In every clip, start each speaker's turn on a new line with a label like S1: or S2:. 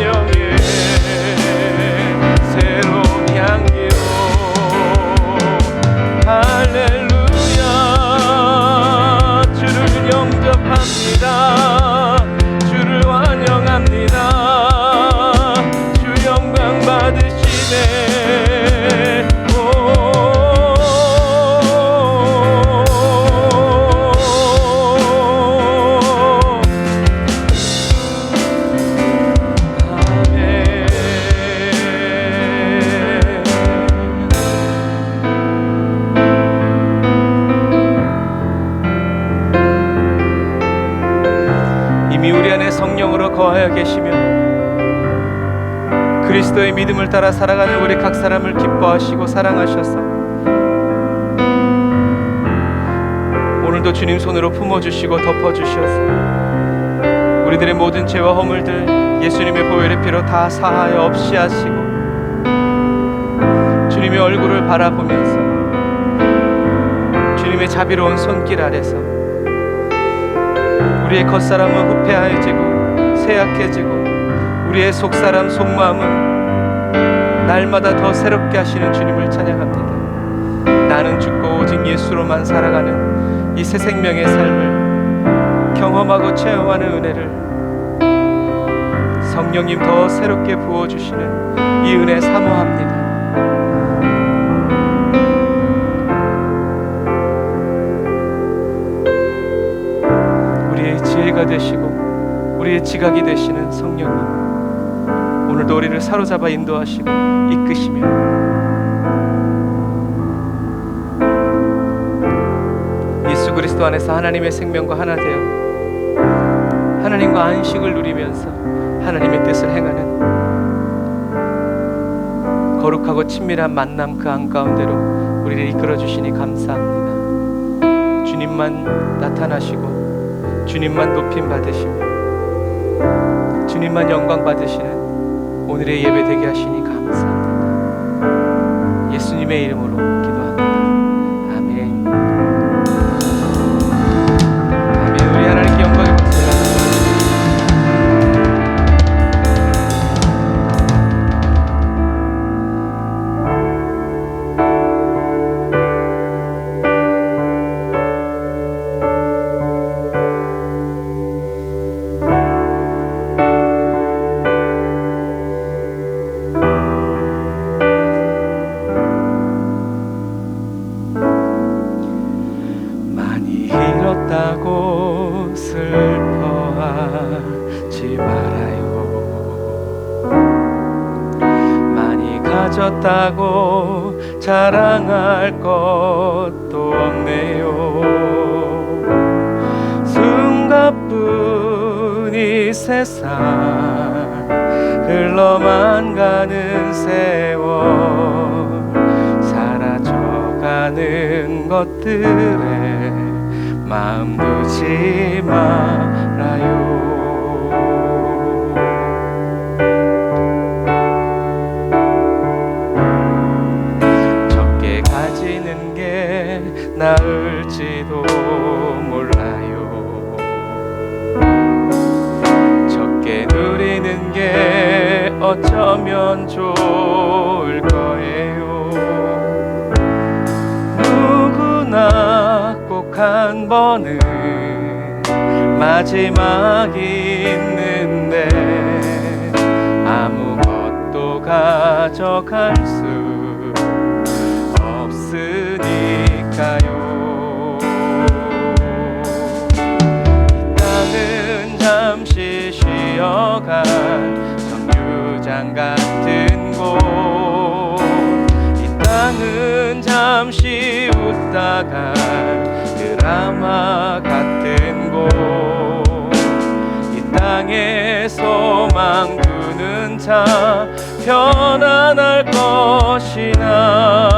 S1: 생명의 새로운 향기로 할렐루야. 주를 영접합니다. 주를 환영합니다. 주 영광 받으시네. 이미 우리 안에 성령으로 거하여 계시며 그리스도의 믿음을 따라 살아가는 우리 각 사람을 기뻐하시고 사랑하셔서 오늘도 주님 손으로 품어주시고 덮어주셔서 우리들의 모든 죄와 허물들 예수님의 보혈의 피로 다 사하여 없이 하시고 주님의 얼굴을 바라보면서 주님의 자비로운 손길 아래서 우리의 겉사람은 후패하여지고 쇠약해지고 우리의 속사람 속마음은 날마다 더 새롭게 하시는 주님을 찬양합니다. 나는 죽고 오직 예수로만 살아가는 이 새 생명의 삶을 경험하고 체험하는 은혜를 성령님 더 새롭게 부어주시는 이 은혜 사모합니다. 지혜가 되시고 우리의 지각이 되시는 성령님, 오늘도 우리를 사로잡아 인도하시고 이끄시며 예수 그리스도 안에서 하나님의 생명과 하나 되어 하나님과 안식을 누리면서 하나님의 뜻을 행하는 거룩하고 친밀한 만남 그 한가운데로 우리를 이끌어 주시니 감사합니다. 주님만 나타나시고 주님만 높임 받으시며 주님만 영광 받으시는 오늘의 예배 되게 하시니 감사합니다. 예수님의 이름으로 기도합니다. 아멘. 아멘. 우리 하나님께 영광의 박수 잃었다고 슬퍼하지 말아요. 많이 가졌다고 자랑할 것도 없네요. 숨가뿐 이 세상 흘러만 가는 세월 사라져가는 것들에 마음 두지 말아요. 적게 가지는 게 나을지도 몰라요. 적게 누리는 게 어쩌면 좋을 거예요. 누구나 한 번은 마지막이 있는데 아무것도 가져갈 수 없으니까요. 이 땅은 잠시 쉬어간 정류장 같은 곳, 이 땅은 잠시 웃다가 드라마 같은 곳, 이 땅에 소망 두는 자 편안할 것이나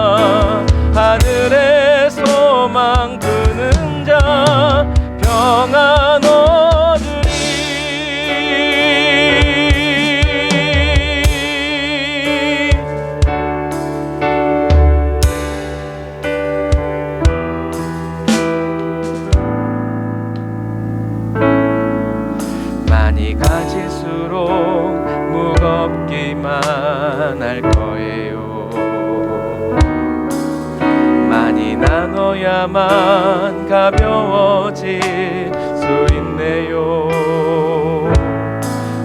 S1: 하늘에 소망 두는 자 평안 얻으리. 많이 가질수록 무거운 나누기만 할 거예요. 많이 나눠야만 가벼워질 수 있네요.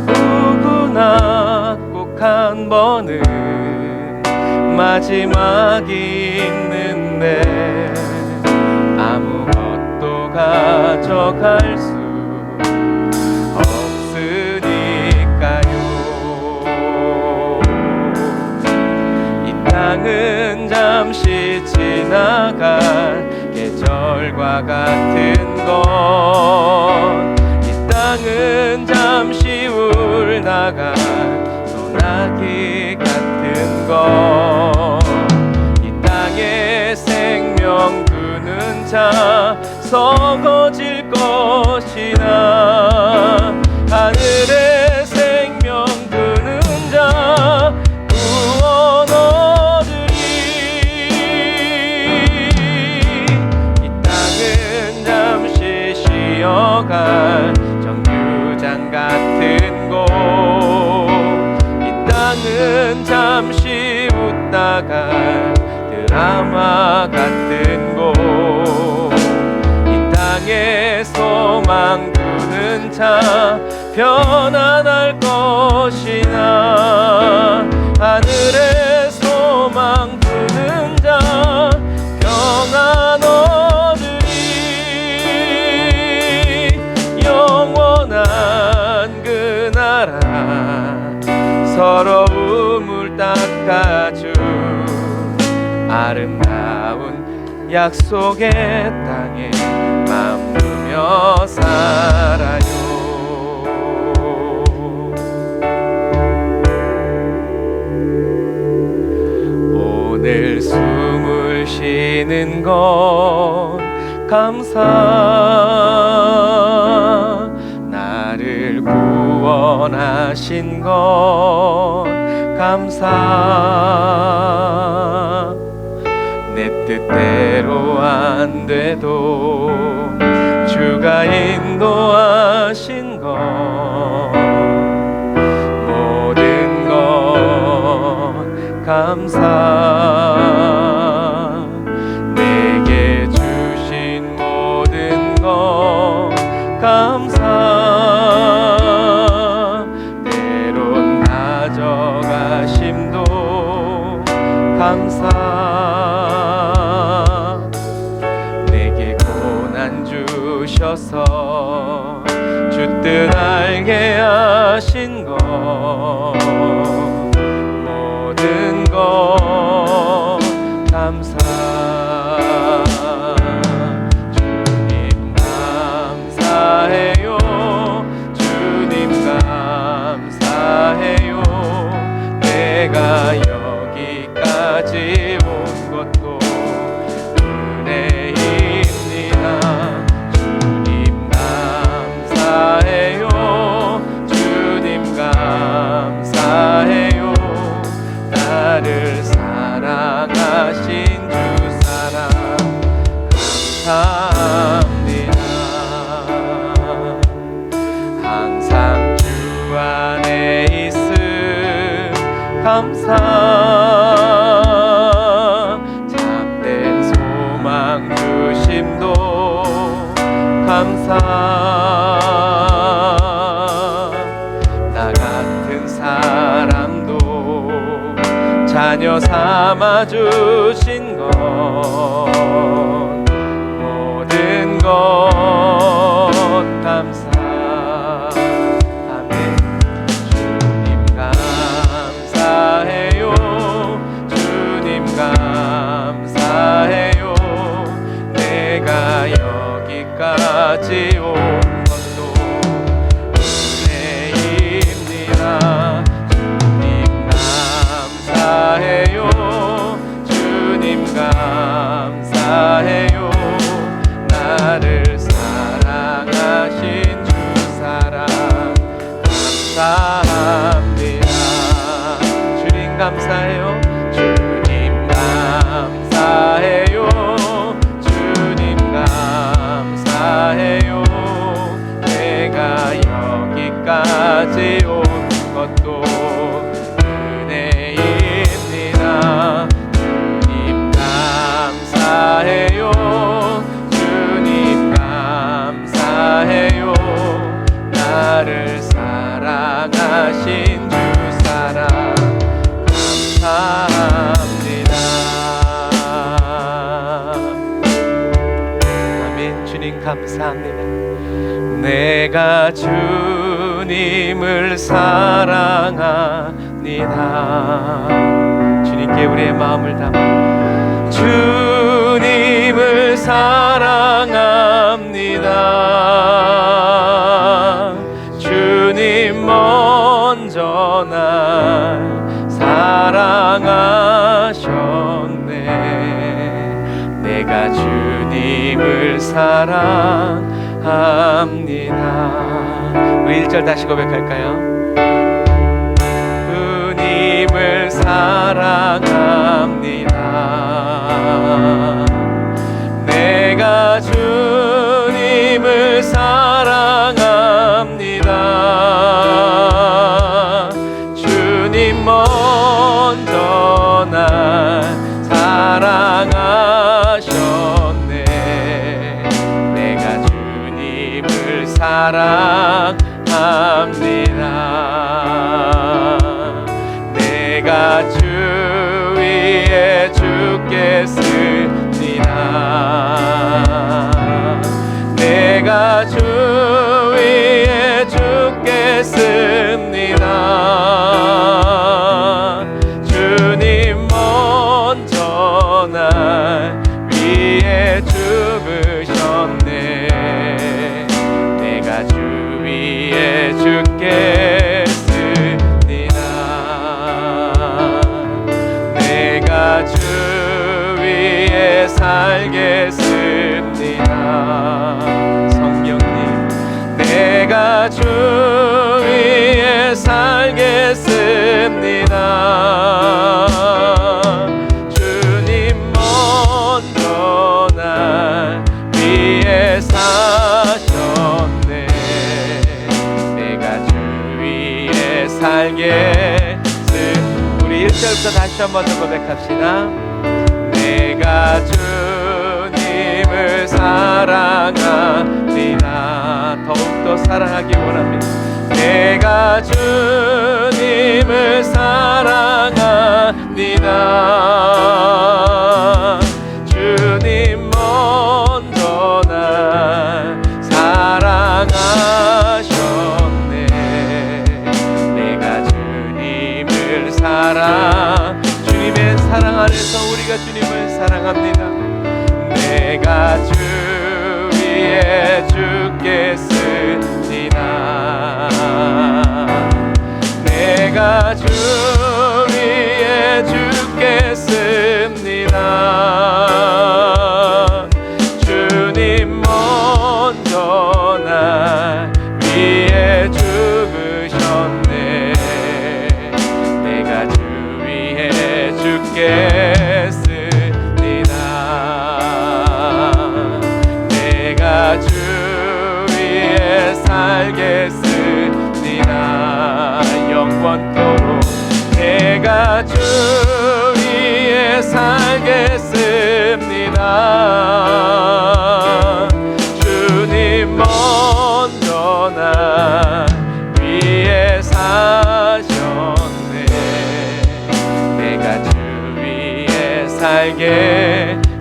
S1: 누구나 꼭 한 번은 마지막이 있는데 아무것도 가져갈 수 없으니까요. 이 땅은 잠시 지나갈 계절과 같은 것, 이 땅은 잠시 울다가 소나기 같은 것, 이 땅의 생명 두는 자 썩어질 것이나 하늘의 생명 두는 자 구원 얻으리. 이 땅은 잠시 쉬어갈 정류장 같은 곳, 이 땅은 잠시 웃다갈 드라마 같은 곳, 이 땅에 소망 두는 자 편안할 것이나 하늘에 소망 두는 자 평안 얻으리. 영원한 그 나라 서러움을 닦아준 아름다운 약속의 땅에 맘 두며 살아요. 오늘 숨을 쉬는 건 감사, 나를 구원하신 건 감사. 내 뜻대로 안 돼도 주가 인도하신 것, 모든 것 감사. 내게 주신 모든 것 감사. 때론 가져가심도 감사. 내게 고난 주셔서 주 뜻 알게 하신 것, 모든 것 감사. 주님 감사해요. 주님 감사해요. 내가 여기까지 온 것도 은혜입니다. 주님 감사해요. 주님 감사해요. 나를 사랑하신 주 사랑 감사합니다. 항상 주 안에 있음 감사. 참된 소망 주심도 감사. 나 같은 사람도 자녀 삼아 주신 것, 모든 것 감사. 아멘. 주님 감사해요. 주님 감사해요. 내가 여기까지 온 것도 은혜입니다. 주님 감사해요. 주님 감사해요. 나를 사랑하신 주 사랑 감사합니다. 주님 감사해요. 주님 감사해요. 주님 감사해요. 내가 여기까지 온 것도 감사합니다. 내가 주님을 사랑합니다. 주님께 우리의 마음을 담아 주님을 사랑합니다. 주님 먼저 날 사랑하셨네. 내가 주님을 사랑합니다. 우리 1절 다시 고백할까요? 주님을 사랑합니다. 내가 주님을 사랑합니다. 주님 먼저 날 사랑하셨네. 내가 주님을 사랑합니다. 내가 주 위에 죽겠습니다. 내가 주 위에 죽겠습니다. 주님 먼저 날 위에 죽으셨네. 내가 주 위에 죽겠습니다. 내가 주 위에 살겠습니다. 성령님, 내가 주 위에 살겠습니다. 주님 먼저 날 위에 사셨네. 내가 주 위에 살겠습니다. 우리 1절부터 다시 한 번 더 고백합시다. 내가 주님을 사랑합니다. 더욱더 사랑하기 원합니다. 내가 주님을 사랑합니다. 주님 먼저 날 사랑하셨네. 내가 주님을 주님의 사랑 안에서 우리가 주님을 사랑합니다. 내가 주 위에 죽겠습니다. 내가 주 위에 죽겠습니다. 주님 먼저 날 위에 죽으셨네. 내가 주 위에 죽겠습니다. 내가 주 위에 살겠습니다. 영원토록 내가 주 위에 살겠습니다. 주님 먼저 날 위에 사셨네. 내가 주 위에 살겠습니다.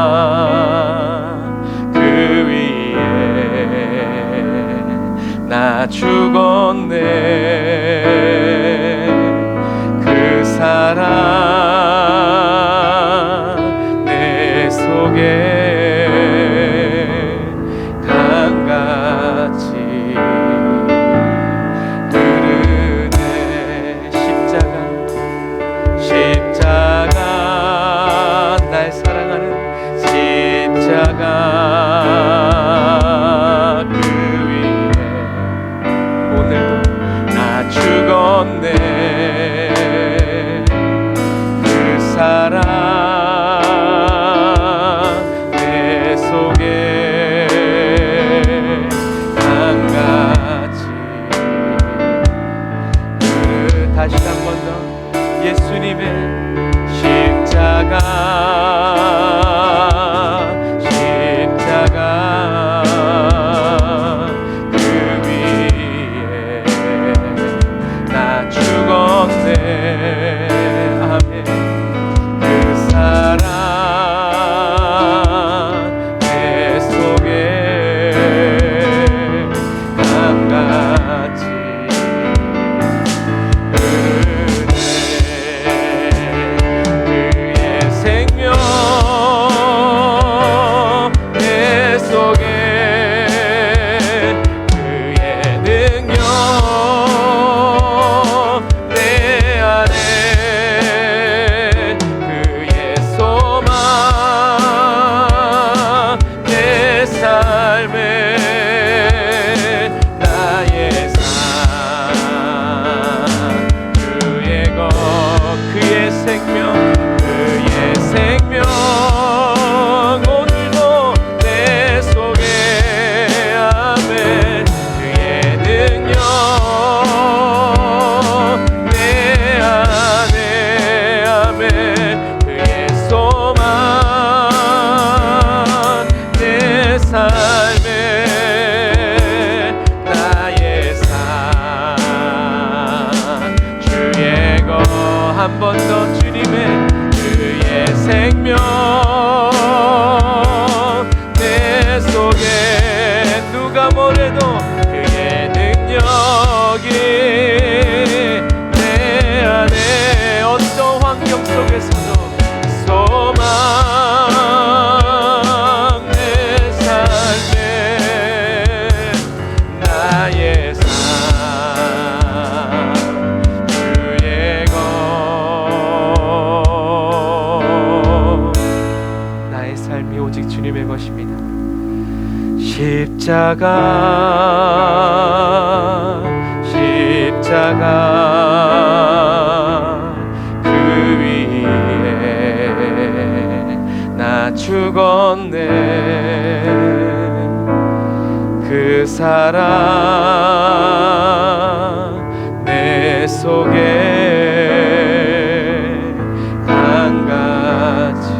S1: 십자가 그 위에 나 죽었네. 그 사랑 내 속에 강같이 십자가 날 사랑하는 십자가 그 위에 오늘도 나 죽었네. 그 사랑 내 속에 강같이 다시 한 번 더 예수님의 십자가 한 번 더 주님의 그의 생명 내 속에 누가 뭐래도 그의 능력이 내 안에 어떤 환경 속에서도 소망 내 삶에 나의 삶 주의 것 나의 삶이 오직 주님의 것입니다. 십자가 그 위에 나 죽었네. 그 사랑 내 속에 강같이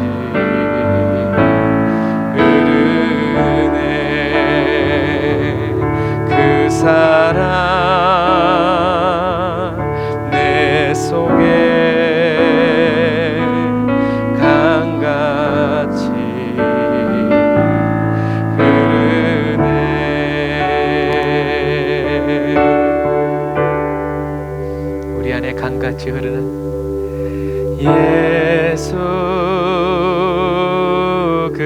S1: 그 사랑 내 속에 강같이 흐르네. 우리 안에 강같이 흐르는 예수 그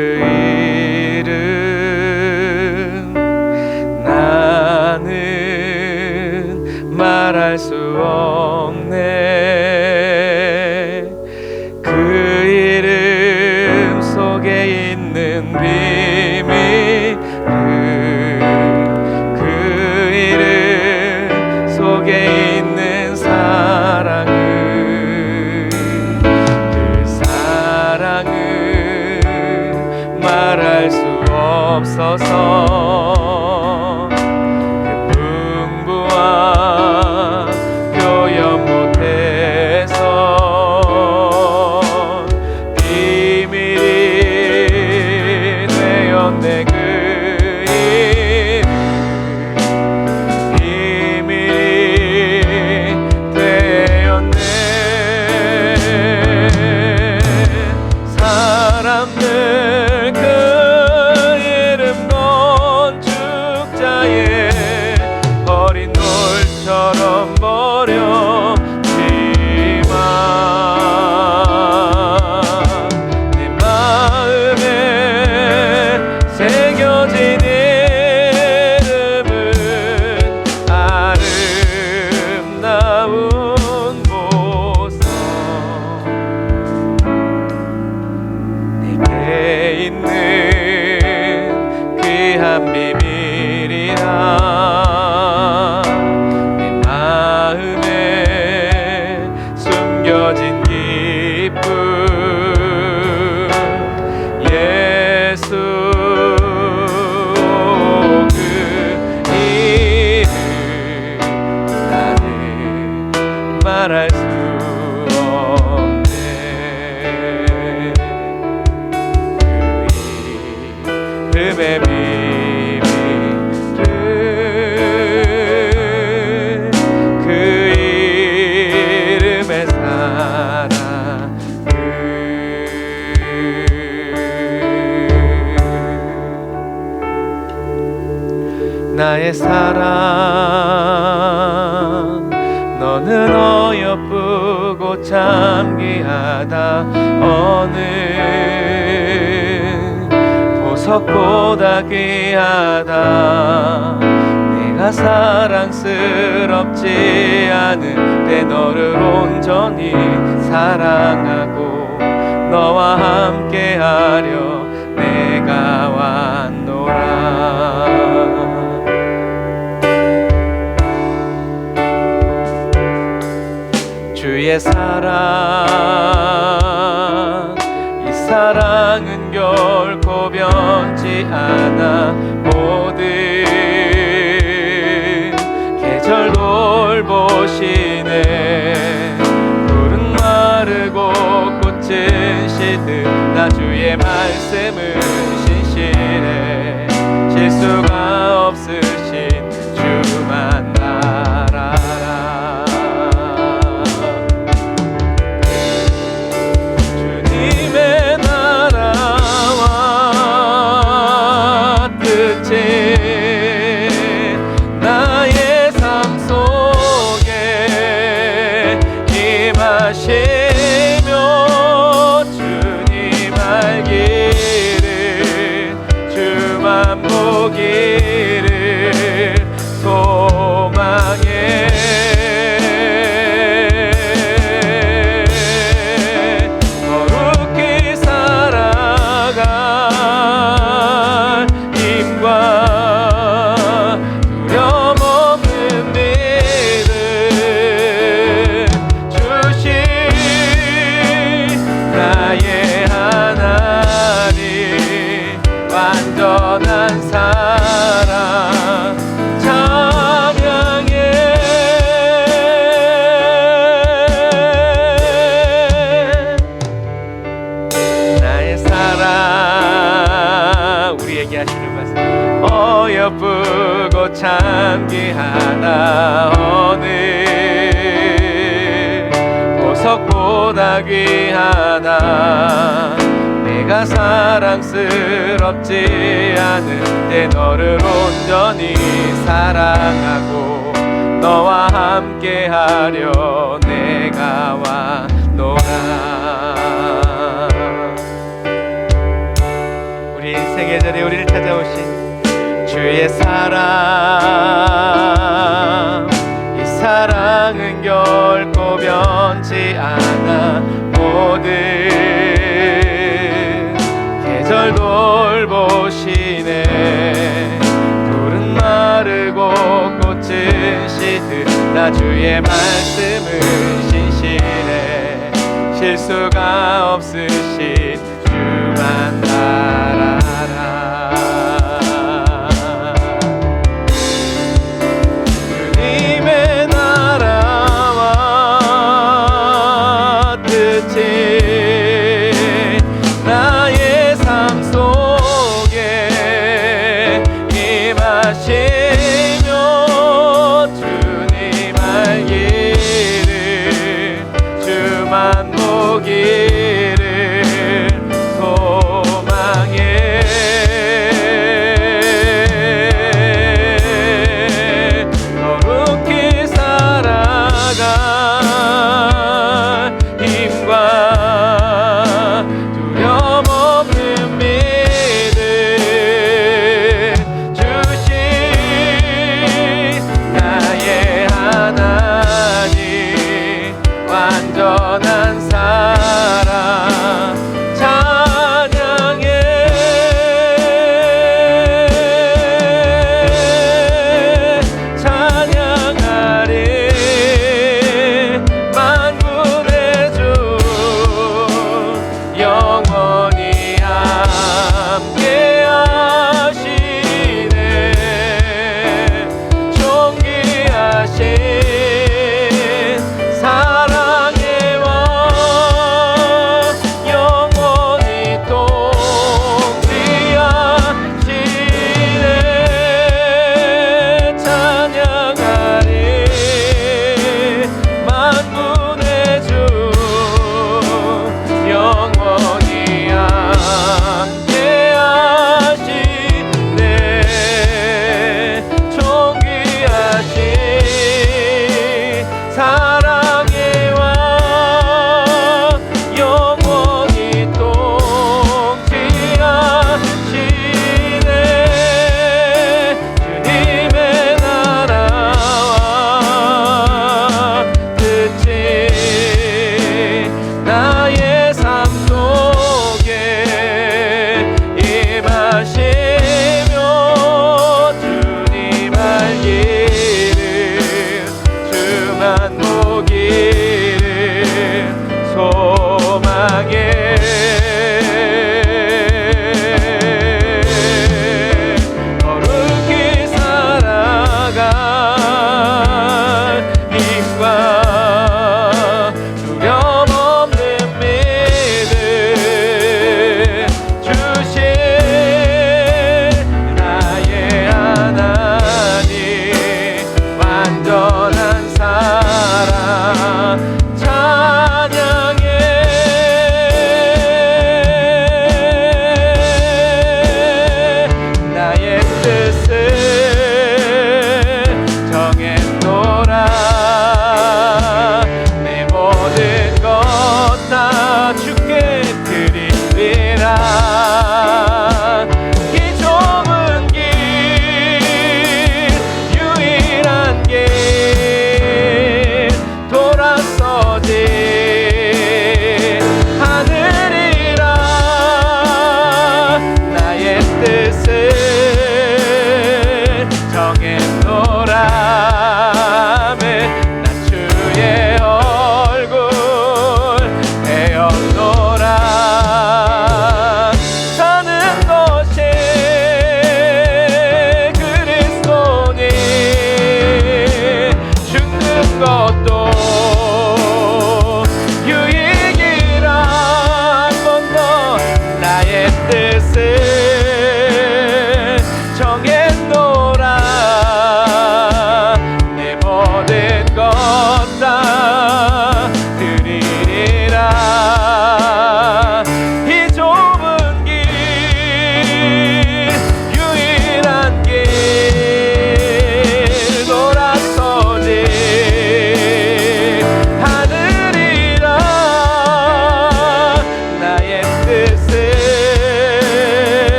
S1: 이름 나는 말할 수 없네. 그 이름 속에 있는 비밀 그 이름 속에 있는 사랑은 그 사랑은 말할 수 없어서 그 풍부한 표현 못해서 비밀이 되었네. 그 이름 비밀이 되었네. 사람들 그 이름 건축자의 어린 돌처럼 버렸지만 내 마음에 새겨진 이름은 아름다운 보석 내게 있는 귀한 비밀이라 내 마음에 숨겨진 기쁨 예수 그 이름 나는 말할 수 없네. 그 이름의 비밀을 그 이름의 사랑을 나의 사랑 너는 어여쁘고 참 귀하다. 어느 보석보다 귀하다. 내가 사랑스럽지 않은데 너를 온전히 사랑하고 너와 함께하려 내가 왔노라. 주의 사랑 이 사랑은 결코 변치 않아. 모든 계절 돌보시네. 푸른 마르고 꽃은 시든 나 주의 말씀은 신실해. 실수가 없으신 주만 알아라. 보다 귀하다. 내가 사랑스럽지 않은데 너를 온전히 사랑하고 너와 함께하려 내가 왔노라. 우리 인생의 자리에 우리를 찾아오신 주의 사랑, 이 사랑은 결코 변치 않아. 모든 계절 돌보시네. 풀은 마르고 꽃은 시듯 나 주의 말씀은 신실해. 실수가 없으신 주만 바라라. 주님의 나라와 뜻이 나의 삶 속에 임하시며 주님 알기를 주만 보기를 소망해. 거룩히 살아갈 힘과 두려움 없는 믿음 주신 나의 하나님, 완전한 사랑 찬양해. 찬양하리. 만군의 주 영원히 함께 하시네. 존귀하신 사랑의 왕 영원히 통치하시네. 찬양하리. 만군의 주 영원히 함께 하시네. 존귀하신 사랑의 왕 영원히 통치하시네. 주님의 나라와 뜻이 나의 삶 속에 임하시며 주님 알기를 주만 보기를 소망해. 거룩히 살아갈 힘과 두려움 없는 믿음 주신 나의 하나님, 완전한 사랑 찬양해.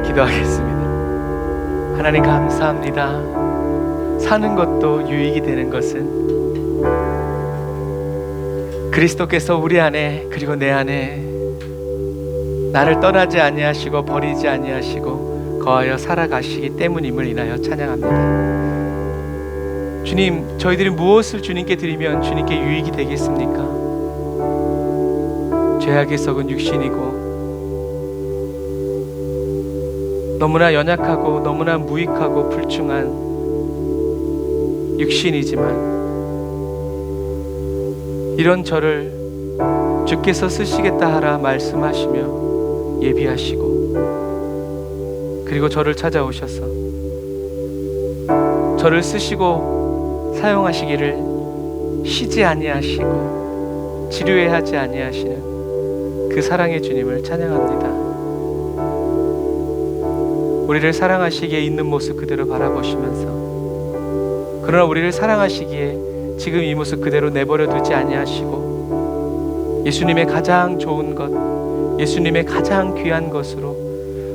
S1: 기도하겠습니다. 하나님 감사합니다. 사는 것도 유익이 되는 것은 그리스도께서 우리 안에 그리고 내 안에 나를 떠나지 아니하시고 버리지 아니하시고 거하여 살아가시기 때문임을 인하여 찬양합니다. 주님, 저희들이 무엇을 주님께 드리면 주님께 유익이 되겠습니까? 죄악에 썩은 육신이고 너무나 연약하고 너무나 무익하고 불충한 육신이지만 이런 저를 주께서 쓰시겠다 하라 말씀하시며 예비하시고 그리고 저를 찾아오셔서 저를 쓰시고 사용하시기를 쉬지 아니하시고 지루해 하지 아니하시는 그 사랑의 주님을 찬양합니다. 우리를 사랑하시기에 있는 모습 그대로 바라보시면서 그러나 우리를 사랑하시기에 지금 이 모습 그대로 내버려 두지 아니하시고 예수님의 가장 좋은 것, 예수님의 가장 귀한 것으로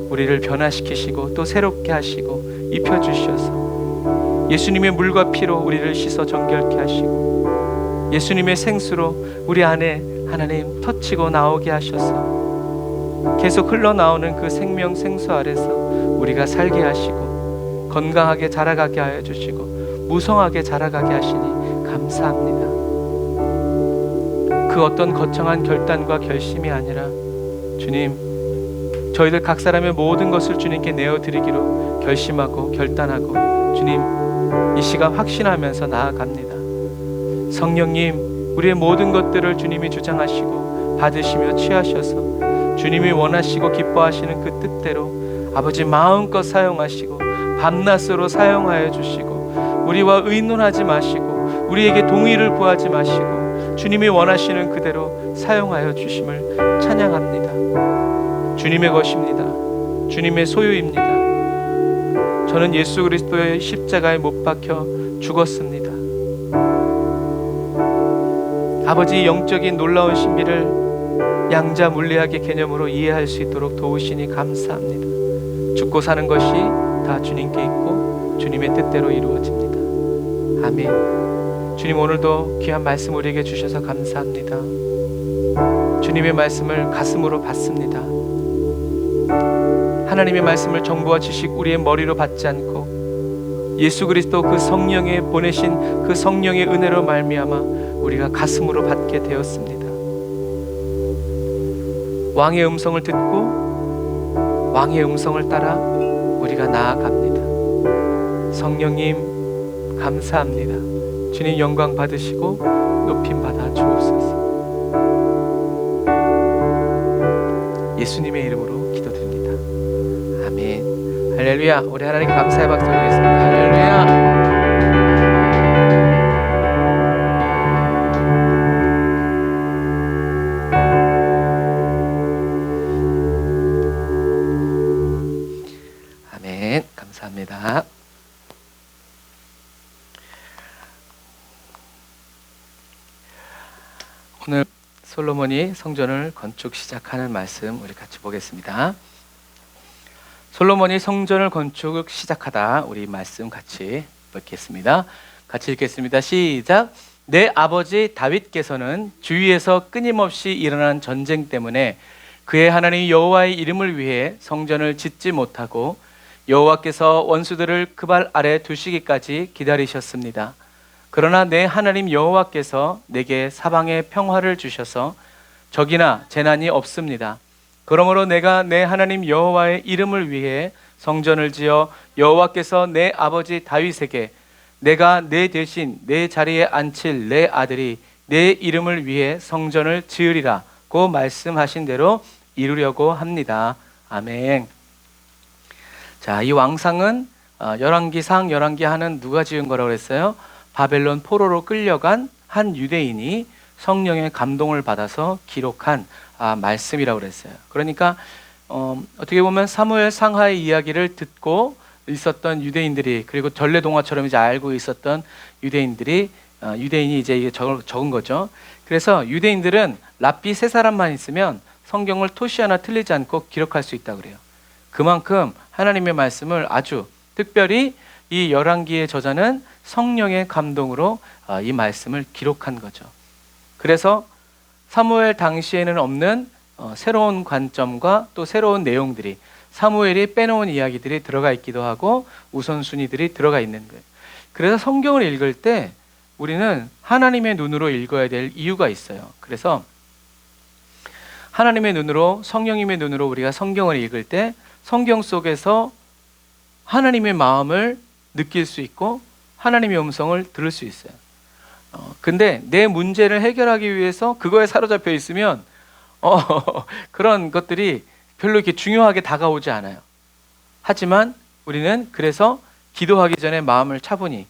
S1: 우리를 변화시키시고 또 새롭게 하시고 입혀주셔서 예수님의 물과 피로 우리를 씻어 정결케 하시고 예수님의 생수로 우리 안에 하나님 터치고 나오게 하셔서 계속 흘러나오는 그 생명 생수 아래서 우리가 살게 하시고 건강하게 자라가게 하여 주시고 무성하게 자라가게 하시니 감사합니다. 그 어떤 거창한 결단과 결심이 아니라 주님, 저희들 각 사람의 모든 것을 주님께 내어드리기로 결심하고 결단하고 주님, 이 시간 확신하면서 나아갑니다. 성령님, 우리의 모든 것들을 주님이 주장하시고 받으시며 취하셔서 주님이 원하시고 기뻐하시는 그 뜻대로 아버지 마음껏 사용하시고 밤낮으로 사용하여 주시고 우리와 의논하지 마시고 우리에게 동의를 구하지 마시고 주님이 원하시는 그대로 사용하여 주심을 찬양합니다. 주님의 것입니다. 주님의 소유입니다. 저는 예수 그리스도의 십자가에 못 박혀 죽었습니다. 아버지 영적인 놀라운 신비를 양자 물리학의 개념으로 이해할 수 있도록 도우시니 감사합니다. 죽고 사는 것이 다 주님께 있고 주님의 뜻대로 이루어집니다. 아멘. 주님, 오늘도 귀한 말씀 우리에게 주셔서 감사합니다. 주님의 말씀을 가슴으로 받습니다. 하나님의 말씀을 정보와 지식 우리의 머리로 받지 않고 예수 그리스도 그 성령의 보내신 그 성령의 은혜로 말미암아 우리가 가슴으로 받게 되었습니다. 왕의 음성을 듣고 왕의 음성을 따라 우리가 나아갑니다. 성령님 감사합니다. 주님 영광 받으시고 높임 받아 주옵소서. 예수님의 이름으로 기도드립니다. 아멘. 할렐루야. 우리 하나님 감사의 박수 드리겠습니다. 할렐루야. 아멘. 감사합니다. 오늘 솔로몬이 성전을 건축 시작하는 말씀 우리 같이 보겠습니다. 솔로몬이 성전을 건축 시작하다 우리 말씀 같이 읽겠습니다. 같이 읽겠습니다. 시작. 내 아버지 다윗께서는 주위에서 끊임없이 일어난 전쟁 때문에 그의 하나님 여호와의 이름을 위해 성전을 짓지 못하고 여호와께서 원수들을 그 발 아래 두시기까지 기다리셨습니다. 그러나 내 하나님 여호와께서 내게 사방에 평화를 주셔서 적이나 재난이 없습니다. 그러므로 내가 내 하나님 여호와의 이름을 위해 성전을 지어 여호와께서 내 아버지 다윗에게 내가 내 대신 내 자리에 앉힐 내 아들이 내 이름을 위해 성전을 지으리라고 말씀하신 대로 이루려고 합니다. 아멘. 자, 이 왕상은 열왕기상 열왕기하는 누가 지은 거라고 했어요? 바벨론 포로로 끌려간 한 유대인이 성령의 감동을 받아서 기록한 말씀이라고 그랬어요. 그러니까 어떻게 보면 사무엘 상하의 이야기를 듣고 있었던 유대인들이, 그리고 전래동화처럼 이제 알고 있었던 유대인들이 유대인이 이제 이게 적은 거죠. 그래서 유대인들은 랍비 세 사람만 있으면 성경을 토시 하나 틀리지 않고 기록할 수 있다 그래요. 그만큼 하나님의 말씀을 아주 특별히 이 열왕기의 저자는 성령의 감동으로 이 말씀을 기록한 거죠. 그래서 사무엘 당시에는 없는 새로운 관점과 또 새로운 내용들이, 사무엘이 빼놓은 이야기들이 들어가 있기도 하고 우선순위들이 들어가 있는 거예요. 그래서 성경을 읽을 때 우리는 하나님의 눈으로 읽어야 될 이유가 있어요. 그래서 하나님의 눈으로, 성령님의 눈으로 우리가 성경을 읽을 때 성경 속에서 하나님의 마음을 느낄 수 있고 하나님의 음성을 들을 수 있어요. 근데 내 문제를 해결하기 위해서 그거에 사로잡혀 있으면 그런 것들이 별로 이렇게 중요하게 다가오지 않아요. 하지만 우리는 그래서 기도하기 전에 마음을 차분히,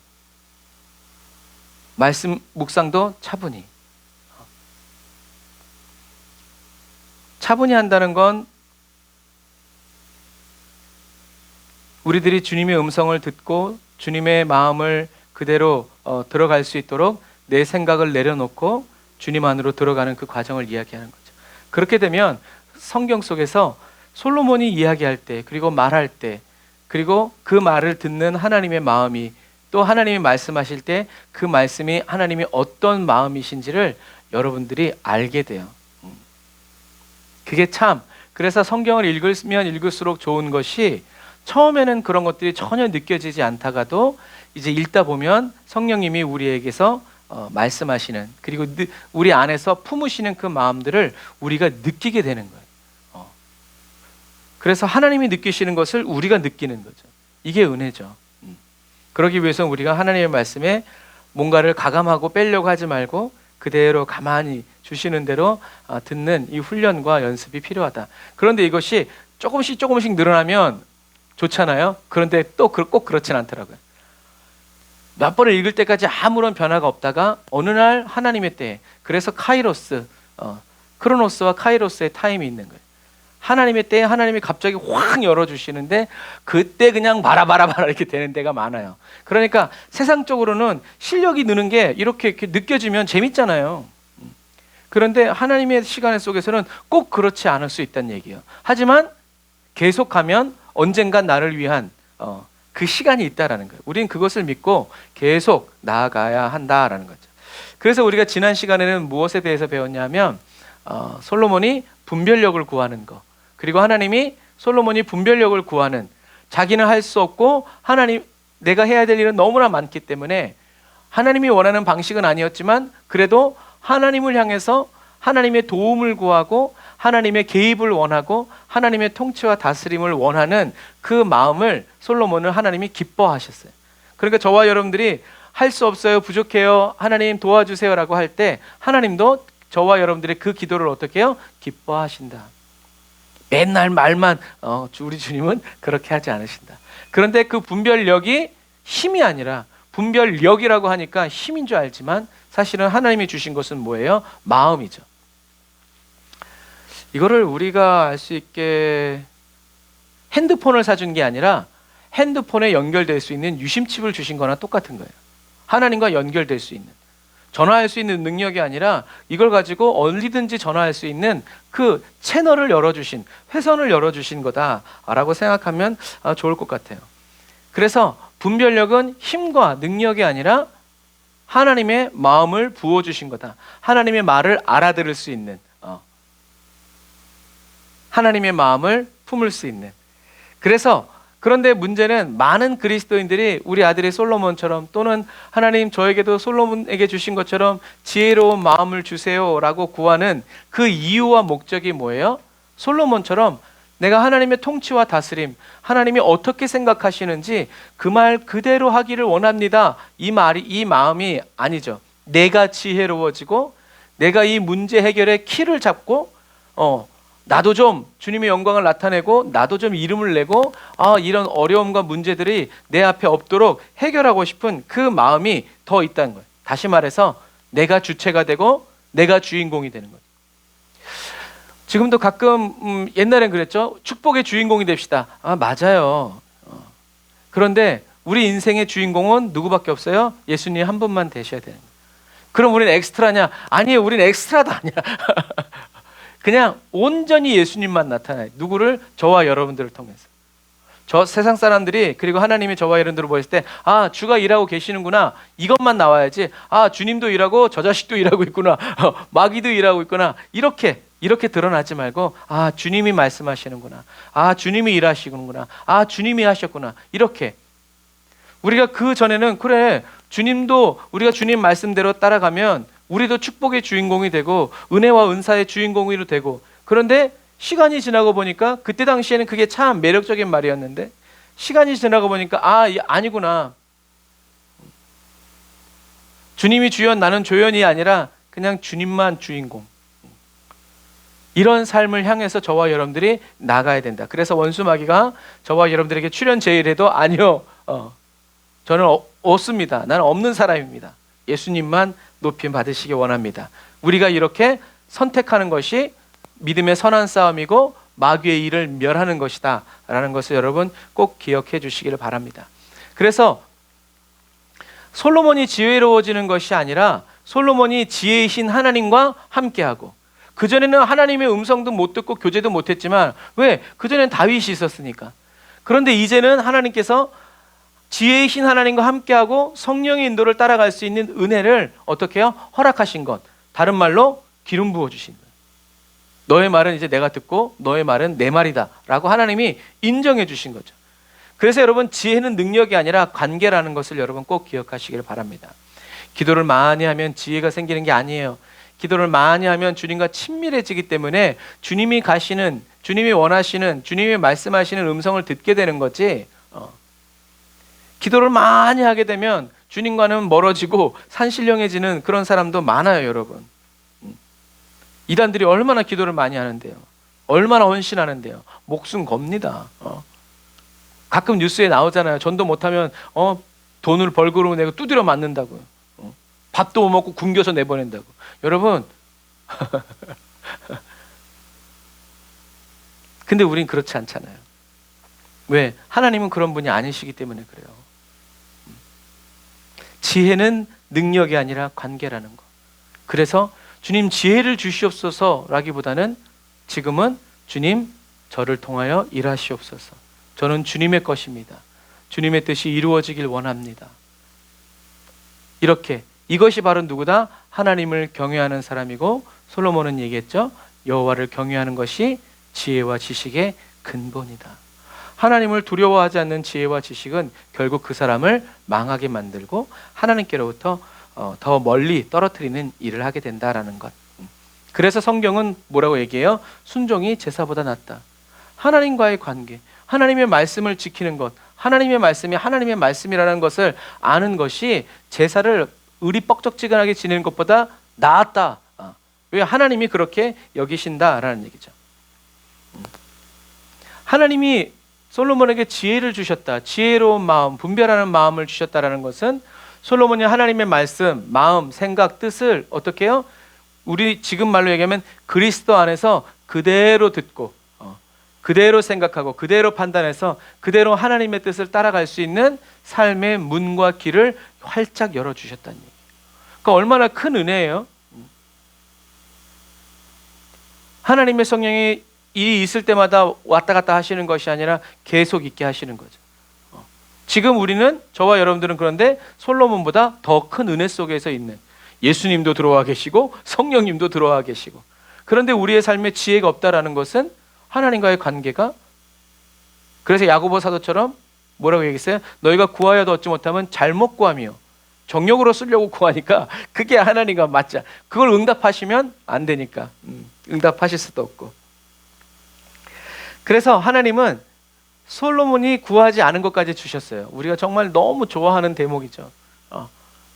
S1: 말씀 묵상도 차분히 한다는 건 우리들이 주님의 음성을 듣고 주님의 마음을 그대로 들어갈 수 있도록 내 생각을 내려놓고 주님 안으로 들어가는 그 과정을 이야기하는 거죠. 그렇게 되면 성경 속에서 솔로몬이 이야기할 때, 그리고 말할 때, 그리고 그 말을 듣는 하나님의 마음이, 또 하나님이 말씀하실 때 그 말씀이 하나님이 어떤 마음이신지를 여러분들이 알게 돼요. 그게 참, 그래서 성경을 읽으면 읽을수록 좋은 것이, 처음에는 그런 것들이 전혀 느껴지지 않다가도 이제 읽다 보면 성령님이 우리에게서 말씀하시는, 그리고 우리 안에서 품으시는 그 마음들을 우리가 느끼게 되는 거예요. 그래서 하나님이 느끼시는 것을 우리가 느끼는 거죠. 이게 은혜죠. 그러기 위해서 우리가 하나님의 말씀에 뭔가를 가감하고 빼려고 하지 말고 그대로 가만히 주시는 대로 듣는 이 훈련과 연습이 필요하다. 그런데 이것이 조금씩 늘어나면 좋잖아요. 그런데 또 꼭 그렇진 않더라고요. 몇 번을 읽을 때까지 아무런 변화가 없다가 어느 날 하나님의 때에, 그래서 카이로스, 크로노스와 카이로스의 타임이 있는 거예요. 하나님의 때에 하나님이 갑자기 확 열어주시는데 그때 그냥 바라바라 이렇게 되는 데가 많아요. 그러니까 세상적으로는 실력이 느는 게 이렇게 느껴지면 재밌잖아요. 그런데 하나님의 시간 속에서는 꼭 그렇지 않을 수 있다는 얘기예요. 하지만 계속하면 언젠간 나를 위한 그 시간이 있다라는 거예요. 우리는 그것을 믿고 계속 나아가야 한다라는 거죠. 그래서 우리가 지난 시간에는 무엇에 대해서 배웠냐면 솔로몬이 분별력을 구하는 거, 그리고 하나님이 솔로몬이 분별력을 구하는, 자기는 할 수 없고 하나님, 내가 해야 될 일은 너무나 많기 때문에 하나님이 원하는 방식은 아니었지만 그래도 하나님을 향해서 하나님의 도움을 구하고 하나님의 개입을 원하고 하나님의 통치와 다스림을 원하는 그 마음을 솔로몬을 하나님이 기뻐하셨어요. 그러니까 저와 여러분들이 할 수 없어요, 부족해요, 하나님 도와주세요 라고 할 때 하나님도 저와 여러분들의 그 기도를 어떻게 해요? 기뻐하신다. 맨날 말만 우리 주님은 그렇게 하지 않으신다. 그런데 그 분별력이 힘이 아니라, 분별력이라고 하니까 힘인 줄 알지만 사실은 하나님이 주신 것은 뭐예요? 마음이죠. 이거를 우리가 알 수 있게 핸드폰을 사준 게 아니라 핸드폰에 연결될 수 있는 유심칩을 주신 거나 똑같은 거예요. 하나님과 연결될 수 있는, 전화할 수 있는 능력이 아니라 이걸 가지고 어디든지 전화할 수 있는 그 채널을 열어주신, 회선을 열어주신 거다라고 생각하면 좋을 것 같아요. 그래서 분별력은 힘과 능력이 아니라 하나님의 마음을 부어주신 거다. 하나님의 말을 알아들을 수 있는, 하나님의 마음을 품을 수 있는. 그런데 문제는 많은 그리스도인들이 우리 아들의 솔로몬처럼, 또는 하나님 저에게도 솔로몬에게 주신 것처럼 지혜로운 마음을 주세요라고 구하는 그 이유와 목적이 뭐예요? 솔로몬처럼 내가 하나님의 통치와 다스림, 하나님이 어떻게 생각하시는지 그 말 그대로 하기를 원합니다. 이 마음이 아니죠. 내가 지혜로워지고 내가 이 문제 해결의 키를 잡고 나도 좀 주님의 영광을 나타내고 나도 좀 이름을 내고 이런 어려움과 문제들이 내 앞에 없도록 해결하고 싶은 그 마음이 더 있다는 거예요. 다시 말해서 내가 주체가 되고 내가 주인공이 되는 거예요. 지금도 가끔 옛날엔 그랬죠. 축복의 주인공이 됩시다. 맞아요. 그런데 우리 인생의 주인공은 누구밖에 없어요? 예수님 한 분만 되셔야 되는 거예요. 그럼 우리는 엑스트라냐? 아니에요. 우리는 엑스트라도 아니야. 그냥 온전히 예수님만 나타나요. 누구를? 저와 여러분들을 통해서. 저 세상 사람들이, 그리고 하나님이 저와 여러분들을 보였을 때, 아, 주가 일하고 계시는구나, 이것만 나와야지, 아, 주님도 일하고 저 자식도 일하고 있구나, 마귀도 일하고 있구나, 이렇게 드러나지 말고, 아, 주님이 말씀하시는구나, 아, 주님이 일하시는구나, 아, 주님이 하셨구나, 이렇게. 우리가 그 전에는, 그래, 주님도, 우리가 주님 말씀대로 따라가면 우리도 축복의 주인공이 되고 은혜와 은사의 주인공이 되고, 그런데 시간이 지나고 보니까, 그때 당시에는 그게 참 매력적인 말이었는데, 시간이 지나고 보니까 아니구나, 주님이 주연 나는 조연이 아니라 그냥 주님만 주인공, 이런 삶을 향해서 저와 여러분들이 나가야 된다. 그래서 원수 마귀가 저와 여러분들에게 출연 제의해도 아니요, 저는 없습니다, 나는 없는 사람입니다, 예수님만 높임 받으시기 원합니다. 우리가 이렇게 선택하는 것이 믿음의 선한 싸움이고 마귀의 일을 멸하는 것이다 라는 것을 여러분 꼭 기억해 주시기를 바랍니다. 그래서 솔로몬이 지혜로워지는 것이 아니라 솔로몬이 지혜이신 하나님과 함께하고, 그전에는 하나님의 음성도 못 듣고 교제도 못했지만, 왜? 그전에는 다윗이 있었으니까. 그런데 이제는 하나님께서 지혜이신 하나님과 함께하고 성령의 인도를 따라갈 수 있는 은혜를 어떻게 해요? 허락하신 것, 다른 말로 기름 부어주신 것. 너의 말은 이제 내가 듣고 너의 말은 내 말이다 라고 하나님이 인정해 주신 거죠. 그래서 여러분, 지혜는 능력이 아니라 관계라는 것을 여러분 꼭 기억하시길 바랍니다. 기도를 많이 하면 지혜가 생기는 게 아니에요. 기도를 많이 하면 주님과 친밀해지기 때문에 주님이 가시는, 주님이 원하시는, 주님이 말씀하시는 음성을 듣게 되는 거지, 기도를 많이 하게 되면 주님과는 멀어지고 산신령해지는 그런 사람도 많아요, 여러분. 이단들이 얼마나 기도를 많이 하는데요, 얼마나 헌신하는데요, 목숨 겁니다. 가끔 뉴스에 나오잖아요. 전도 못하면 돈을 벌금으로 내고 두드려 맞는다고요. 밥도 못 먹고 굶겨서 내보낸다고. 여러분, 근데 우린 그렇지 않잖아요. 왜? 하나님은 그런 분이 아니시기 때문에 그래요. 지혜는 능력이 아니라 관계라는 거. 그래서 주님 지혜를 주시옵소서라기보다는 지금은 주님 저를 통하여 일하시옵소서. 저는 주님의 것입니다. 주님의 뜻이 이루어지길 원합니다. 이렇게, 이것이 바로 누구다? 하나님을 경외하는 사람이고, 솔로몬은 얘기했죠. 여호와를 경외하는 것이 지혜와 지식의 근본이다. 하나님을 두려워하지 않는 지혜와 지식은 결국 그 사람을 망하게 만들고 하나님께로부터 더 멀리 떨어뜨리는 일을 하게 된다라는 것. 그래서 성경은 뭐라고 얘기해요? 순종이 제사보다 낫다. 하나님과의 관계, 하나님의 말씀을 지키는 것, 하나님의 말씀이 하나님의 말씀이라는 것을 아는 것이 제사를 의리 뻑적지근하게 지내는 것보다 낫다. 왜? 하나님이 그렇게 여기신다라는 얘기죠. 하나님이 솔로몬에게 지혜를 주셨다, 지혜로운 마음, 분별하는 마음을 주셨다라는 것은 솔로몬이 하나님의 말씀, 마음, 생각, 뜻을 어떻게 해요? 우리 지금 말로 얘기하면 그리스도 안에서 그대로 듣고 그대로 생각하고 그대로 판단해서 그대로 하나님의 뜻을 따라갈 수 있는 삶의 문과 길을 활짝 열어주셨다는 얘기예요. 그러니까 얼마나 큰 은혜예요. 하나님의 성령이 일이 있을 때마다 왔다 갔다 하시는 것이 아니라 계속 있게 하시는 거죠. 지금 우리는, 저와 여러분들은 그런데 솔로몬보다 더 큰 은혜 속에서 있는, 예수님도 들어와 계시고 성령님도 들어와 계시고, 그런데 우리의 삶에 지혜가 없다라는 것은 하나님과의 관계가, 그래서 야고보 사도처럼 뭐라고 얘기했어요? 너희가 구하여도 얻지 못하면 잘못 구하며 정욕으로 쓰려고 구하니까 그게 하나님과 맞지, 그걸 응답하시면 안 되니까 응답하실 수도 없고. 그래서 하나님은 솔로몬이 구하지 않은 것까지 주셨어요. 우리가 정말 너무 좋아하는 대목이죠.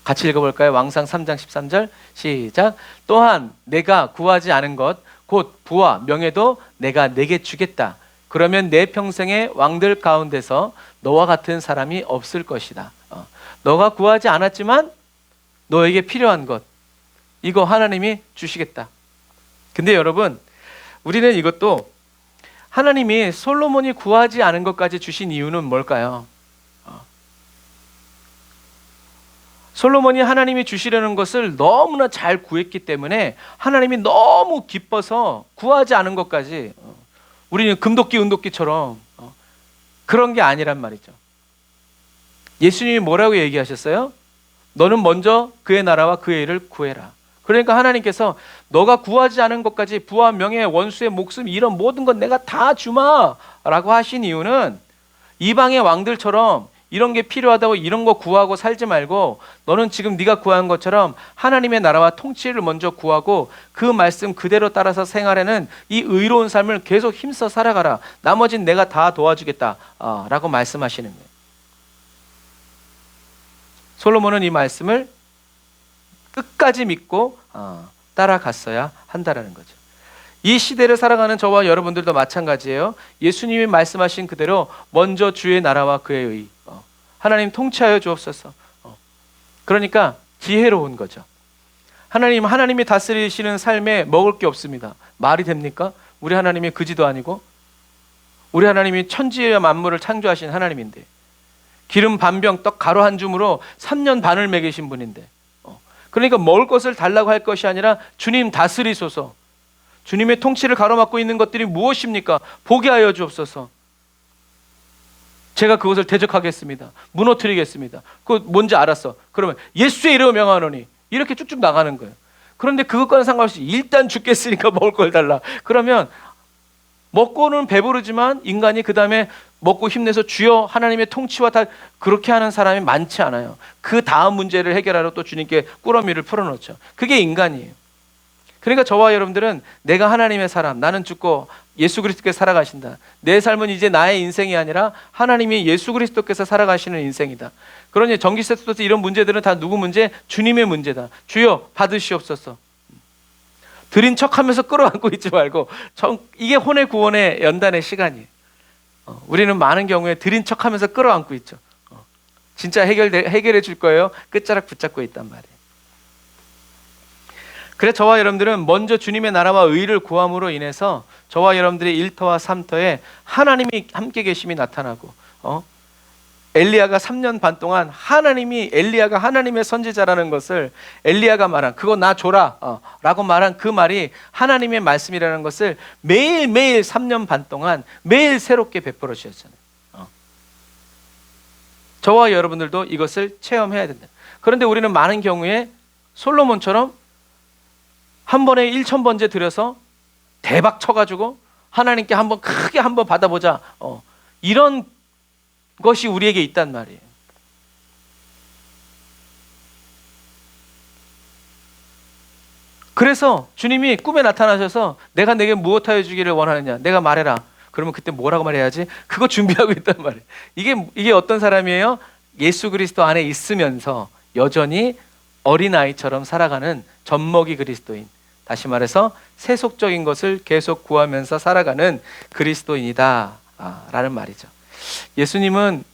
S1: 같이 읽어볼까요? 왕상 3장 13절 시작. 또한 내가 구하지 않은 것 곧 부와 명예도 내가 내게 주겠다. 그러면 내 평생의 왕들 가운데서 너와 같은 사람이 없을 것이다. 너가 구하지 않았지만 너에게 필요한 것, 이거 하나님이 주시겠다. 근데 여러분, 우리는 이것도 하나님이 솔로몬이 구하지 않은 것까지 주신 이유는 뭘까요? 솔로몬이 하나님이 주시려는 것을 너무나 잘 구했기 때문에 하나님이 너무 기뻐서 구하지 않은 것까지 우리는 금도끼 은도끼처럼 그런 게 아니란 말이죠. 예수님이 뭐라고 얘기하셨어요? 너는 먼저 그의 나라와 그의 일을 구해라. 그러니까 하나님께서 너가 구하지 않은 것까지 부와 명예, 원수의 목숨, 이런 모든 것 내가 다 주마 라고 하신 이유는 이방의 왕들처럼 이런 게 필요하다고 이런 거 구하고 살지 말고 너는 지금 네가 구한 것처럼 하나님의 나라와 통치를 먼저 구하고 그 말씀 그대로 따라서 생활하는 이 의로운 삶을 계속 힘써 살아가라. 나머진 내가 다 도와주겠다 라고 말씀하시는 거예요. 솔로몬은 이 말씀을 끝까지 믿고 따라갔어야 한다라는 거죠. 이 시대를 살아가는 저와 여러분들도 마찬가지예요. 예수님이 말씀하신 그대로 먼저 주의 나라와 그의 의, 하나님 통치하여 주옵소서. 그러니까 지혜로운 거죠. 하나님이 다스리시는 삶에 먹을 게 없습니다. 말이 됩니까? 우리 하나님이 그지도 아니고 우리 하나님이 천지와 만물을 창조하신 하나님인데 기름 반병 떡 가루 한 줌으로 3년 반을 먹이신 분인데 그러니까 먹을 것을 달라고 할 것이 아니라 주님 다스리소서. 주님의 통치를 가로막고 있는 것들이 무엇입니까? 보게 하여 주옵소서. 제가 그것을 대적하겠습니다. 무너뜨리겠습니다. 그거 뭔지 알았어. 그러면 예수의 이름으로 명하노니 이렇게 쭉쭉 나가는 거예요. 그런데 그것과는 상관없이 일단 죽겠으니까 먹을 걸 달라. 그러면 먹고는 배부르지만 인간이 그 다음에 먹고 힘내서 주여 하나님의 통치와 다 그렇게 하는 사람이 많지 않아요. 그 다음 문제를 해결하러 또 주님께 꾸러미를 풀어놓죠. 그게 인간이에요. 그러니까 저와 여러분들은 내가 하나님의 사람, 나는 죽고 예수 그리스도께서 살아가신다. 내 삶은 이제 나의 인생이 아니라 하나님이 예수 그리스도께서 살아가시는 인생이다. 그러니 전기세부터 이런 문제들은 다 누구 문제? 주님의 문제다. 주여 받으시옵소서. 드린 척하면서 끌어안고 있지 말고 이게 혼의 구원의 연단의 시간이에요. 우리는 많은 경우에 드린 척하면서 끌어안고 있죠. 진짜 해결해 줄 거예요. 끝자락 붙잡고 있단 말이에요. 그래 저와 여러분들은 먼저 주님의 나라와 의를 구함으로 인해서 저와 여러분들의 1터와 3터에 하나님이 함께 계심이 나타나고 엘리야가 3년 반 동안 엘리야가 하나님의 선지자라는 것을 엘리야가 말한 그거 나 줘라 라고 말한 그 말이 하나님의 말씀이라는 것을 매일매일 3년 반 동안 매일 새롭게 베풀어 주셨잖아요. 저와 여러분들도 이것을 체험해야 된다. 그런데 우리는 많은 경우에 솔로몬처럼 한 번에 1,000번째 드려서 대박 쳐가지고 하나님께 한번 크게 한번 받아보자 이런 것이 우리에게 있단 말이에요. 그래서 주님이 꿈에 나타나셔서 내가 내게 무엇하여 주기를 원하느냐 내가 말해라. 그러면 그때 뭐라고 말해야지? 그거 준비하고 있단 말이에요. 이게 어떤 사람이에요? 예수 그리스도 안에 있으면서 여전히 어린아이처럼 살아가는 젖먹이 그리스도인, 다시 말해서 세속적인 것을 계속 구하면서 살아가는 그리스도인이다 라는 말이죠. 예수님은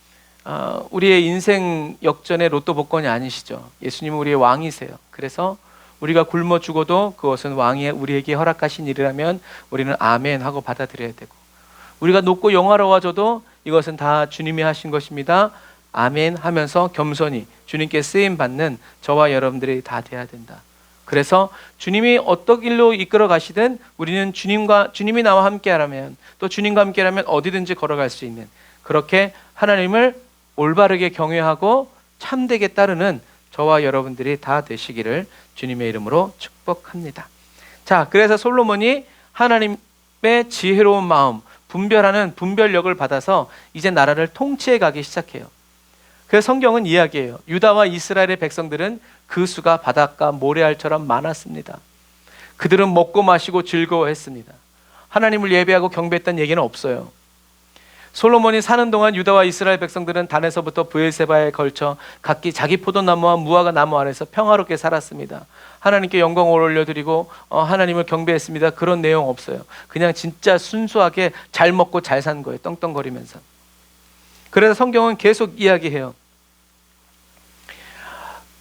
S1: 우리의 인생 역전의 로또 복권이 아니시죠. 예수님은 우리의 왕이세요. 그래서 우리가 굶어 죽어도 그것은 왕이 우리에게 허락하신 일이라면 우리는 아멘 하고 받아들여야 되고, 우리가 높고 영화로워져도 이것은 다 주님이 하신 것입니다, 아멘 하면서 겸손히 주님께 쓰임 받는 저와 여러분들이 다 돼야 된다. 그래서 주님이 어떤 길로 이끌어 가시든 우리는 주님이 나와 함께하라면, 또 주님과 함께라면 어디든지 걸어갈 수 있는, 그렇게 하나님을 올바르게 경외하고 참되게 따르는 저와 여러분들이 다 되시기를 주님의 이름으로 축복합니다. 자, 그래서 솔로몬이 하나님의 지혜로운 마음, 분별하는 분별력을 받아서 이제 나라를 통치해 가기 시작해요. 그래서 성경은 이야기해요. 유다와 이스라엘의 백성들은 그 수가 바닷가 모래알처럼 많았습니다. 그들은 먹고 마시고 즐거워했습니다. 하나님을 예배하고 경배했다는 얘기는 없어요. 솔로몬이 사는 동안 유다와 이스라엘 백성들은 단에서부터 브엘세바에 걸쳐 각기 자기 포도나무와 무화과 나무 아래서 평화롭게 살았습니다. 하나님께 영광을 올려드리고 하나님을 경배했습니다. 그런 내용 없어요. 그냥 진짜 순수하게 잘 먹고 잘 산 거예요. 떵떵거리면서. 그래서 성경은 계속 이야기해요.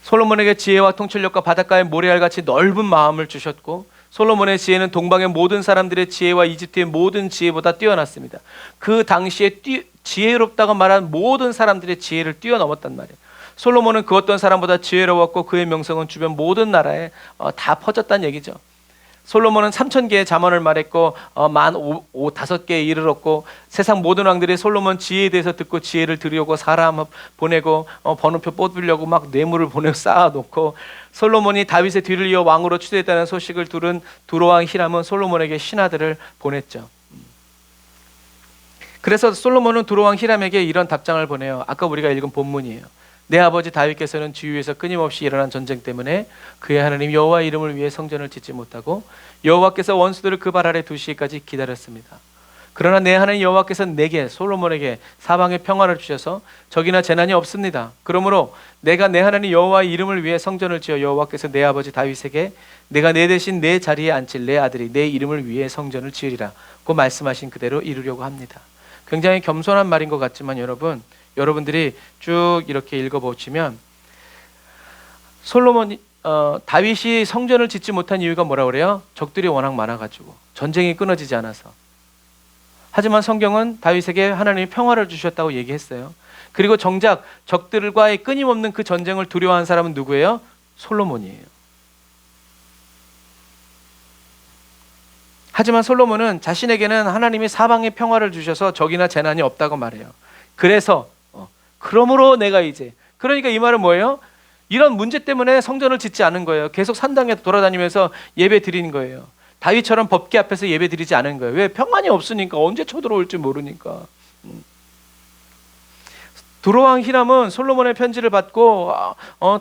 S1: 솔로몬에게 지혜와 통찰력과 바닷가의 모래알같이 넓은 마음을 주셨고, 솔로몬의 지혜는 동방의 모든 사람들의 지혜와 이집트의 모든 지혜보다 뛰어났습니다. 그 당시에 지혜롭다고 말한 모든 사람들의 지혜를 뛰어넘었단 말이에요. 솔로몬은 그 어떤 사람보다 지혜로웠고 그의 명성은 주변 모든 나라에 다 퍼졌다는 얘기죠. 솔로몬은 3,000개의 잠언을 말했고 15,000개에 이르렀고 세상 모든 왕들이 솔로몬 지혜에 대해서 듣고 지혜를 들으려고 사람 보내고 번호표 뽑으려고 막 뇌물을 보내고 쌓아놓고, 솔로몬이 다윗의 뒤를 이어 왕으로 추대했다는 소식을 들은 두로왕 히람은 솔로몬에게 신하들을 보냈죠. 그래서 솔로몬은 두로왕 히람에게 이런 답장을 보내요. 아까 우리가 읽은 본문이에요. 내 아버지 다윗께서는 주위에서 끊임없이 일어난 전쟁 때문에 그의 하나님 여호와 이름을 위해 성전을 짓지 못하고 여호와께서 원수들을 그 발 아래 두시기까지 기다렸습니다. 그러나 내 하나님 여호와께서 내게, 솔로몬에게 사방에 평화를 주셔서 적이나 재난이 없습니다. 그러므로 내가 내 하나님 여호와의 이름을 위해 성전을 지어 여호와께서 내 아버지 다윗에게 내가 내 대신 내 자리에 앉힐 내 아들이 내 이름을 위해 성전을 지으리라 고 말씀하신 그대로 이루려고 합니다. 굉장히 겸손한 말인 것 같지만 여러분들이 쭉 이렇게 읽어보시면 다윗이 성전을 짓지 못한 이유가 뭐라고 그래요? 적들이 워낙 많아가지고, 전쟁이 끊어지지 않아서. 하지만 성경은 다윗에게 하나님이 평화를 주셨다고 얘기했어요. 그리고 정작 적들과의 끊임없는 그 전쟁을 두려워한 사람은 누구예요? 솔로몬이에요. 하지만 솔로몬은 자신에게는 하나님이 사방에 평화를 주셔서 적이나 재난이 없다고 말해요. 그러므로 내가 이제, 그러니까 이 말은 뭐예요? 이런 문제 때문에 성전을 짓지 않은 거예요. 계속 산당에 돌아다니면서 예배 드리는 거예요. 다윗처럼 법궤 앞에서 예배 드리지 않은 거예요. 왜? 평안이 없으니까, 언제 쳐들어올지 모르니까. 두로왕 히람은 솔로몬의 편지를 받고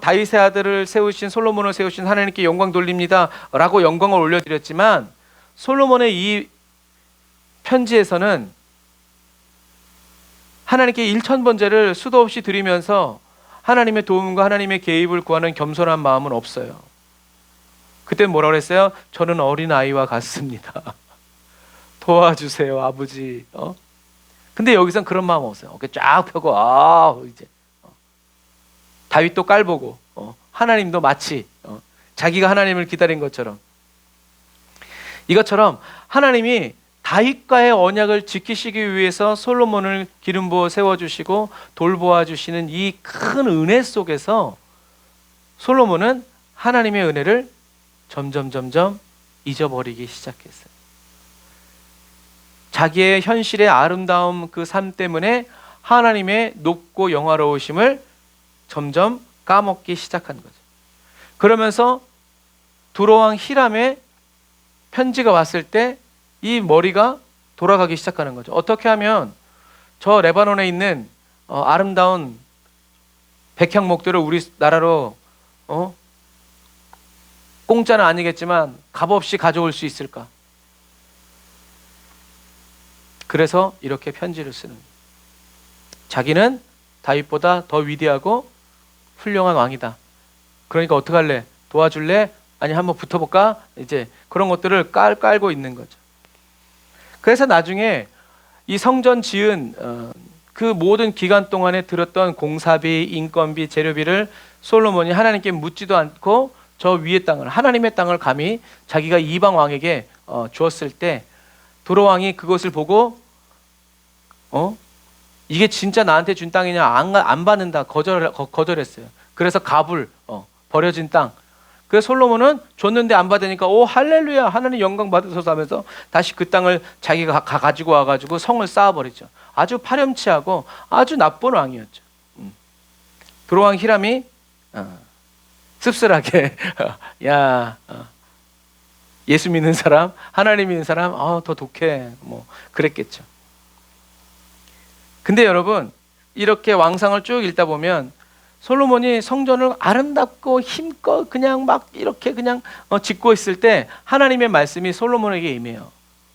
S1: 다윗의 아들을 세우신, 솔로몬을 세우신 하나님께 영광 돌립니다 라고 영광을 올려드렸지만, 솔로몬의 이 편지에서는 하나님께 1,000번제를 수도 없이 드리면서 하나님의 도움과 하나님의 개입을 구하는 겸손한 마음은 없어요. 그때 뭐라고 그랬어요? 저는 어린아이와 같습니다. 도와주세요, 아버지. 근데 여기선 그런 마음 없어요. 어깨 쫙 펴고 이제 다윗도 깔보고 하나님도 마치 자기가 하나님을 기다린 것처럼, 이것처럼 하나님이 다윗과의 언약을 지키시기 위해서 솔로몬을 기름 부어 세워주시고 돌보아 주시는 이 큰 은혜 속에서 솔로몬은 하나님의 은혜를 점점 잊어버리기 시작했어요. 자기의 현실의 아름다움 그 삶 때문에 하나님의 높고 영화로우심을 점점 까먹기 시작한 거죠. 그러면서 두로왕 히람의 편지가 왔을 때 이 머리가 돌아가기 시작하는 거죠. 어떻게 하면 저 레바논에 있는 아름다운 백향목들을 우리나라로 공짜는 아니겠지만 값없이 가져올 수 있을까? 그래서 이렇게 편지를 쓰는 거예요. 자기는 다윗보다 더 위대하고 훌륭한 왕이다. 그러니까 어떡할래? 도와줄래? 아니 한번 붙어볼까? 이제 그런 것들을 깔고 있는 거죠. 그래서 나중에 이 성전 지은 그 모든 기간 동안에 들었던 공사비, 인건비, 재료비를 솔로몬이 하나님께 묻지도 않고 저 위의 땅을, 하나님의 땅을 감히 자기가 이방 왕에게 주었을 때 두로왕이 그것을 보고 이게 진짜 나한테 준 땅이냐, 안 받는다, 거절했어요. 그래서 가불, 버려진 땅. 그래서 솔로몬은 줬는데 안 받으니까 할렐루야, 하나님 영광 받으소서 하면서 다시 그 땅을 자기가 가지고 와가지고 성을 쌓아버리죠. 아주 파렴치하고 아주 나쁜 왕이었죠. 두로왕 히람이 씁쓸하게 예수 믿는 사람, 하나님 믿는 사람 더 독해, 뭐 그랬겠죠. 근데 여러분, 이렇게 왕상을 쭉 읽다 보면 솔로몬이 성전을 아름답고 힘껏 그냥 막 이렇게 그냥 짓고 있을 때 하나님의 말씀이 솔로몬에게 임해요.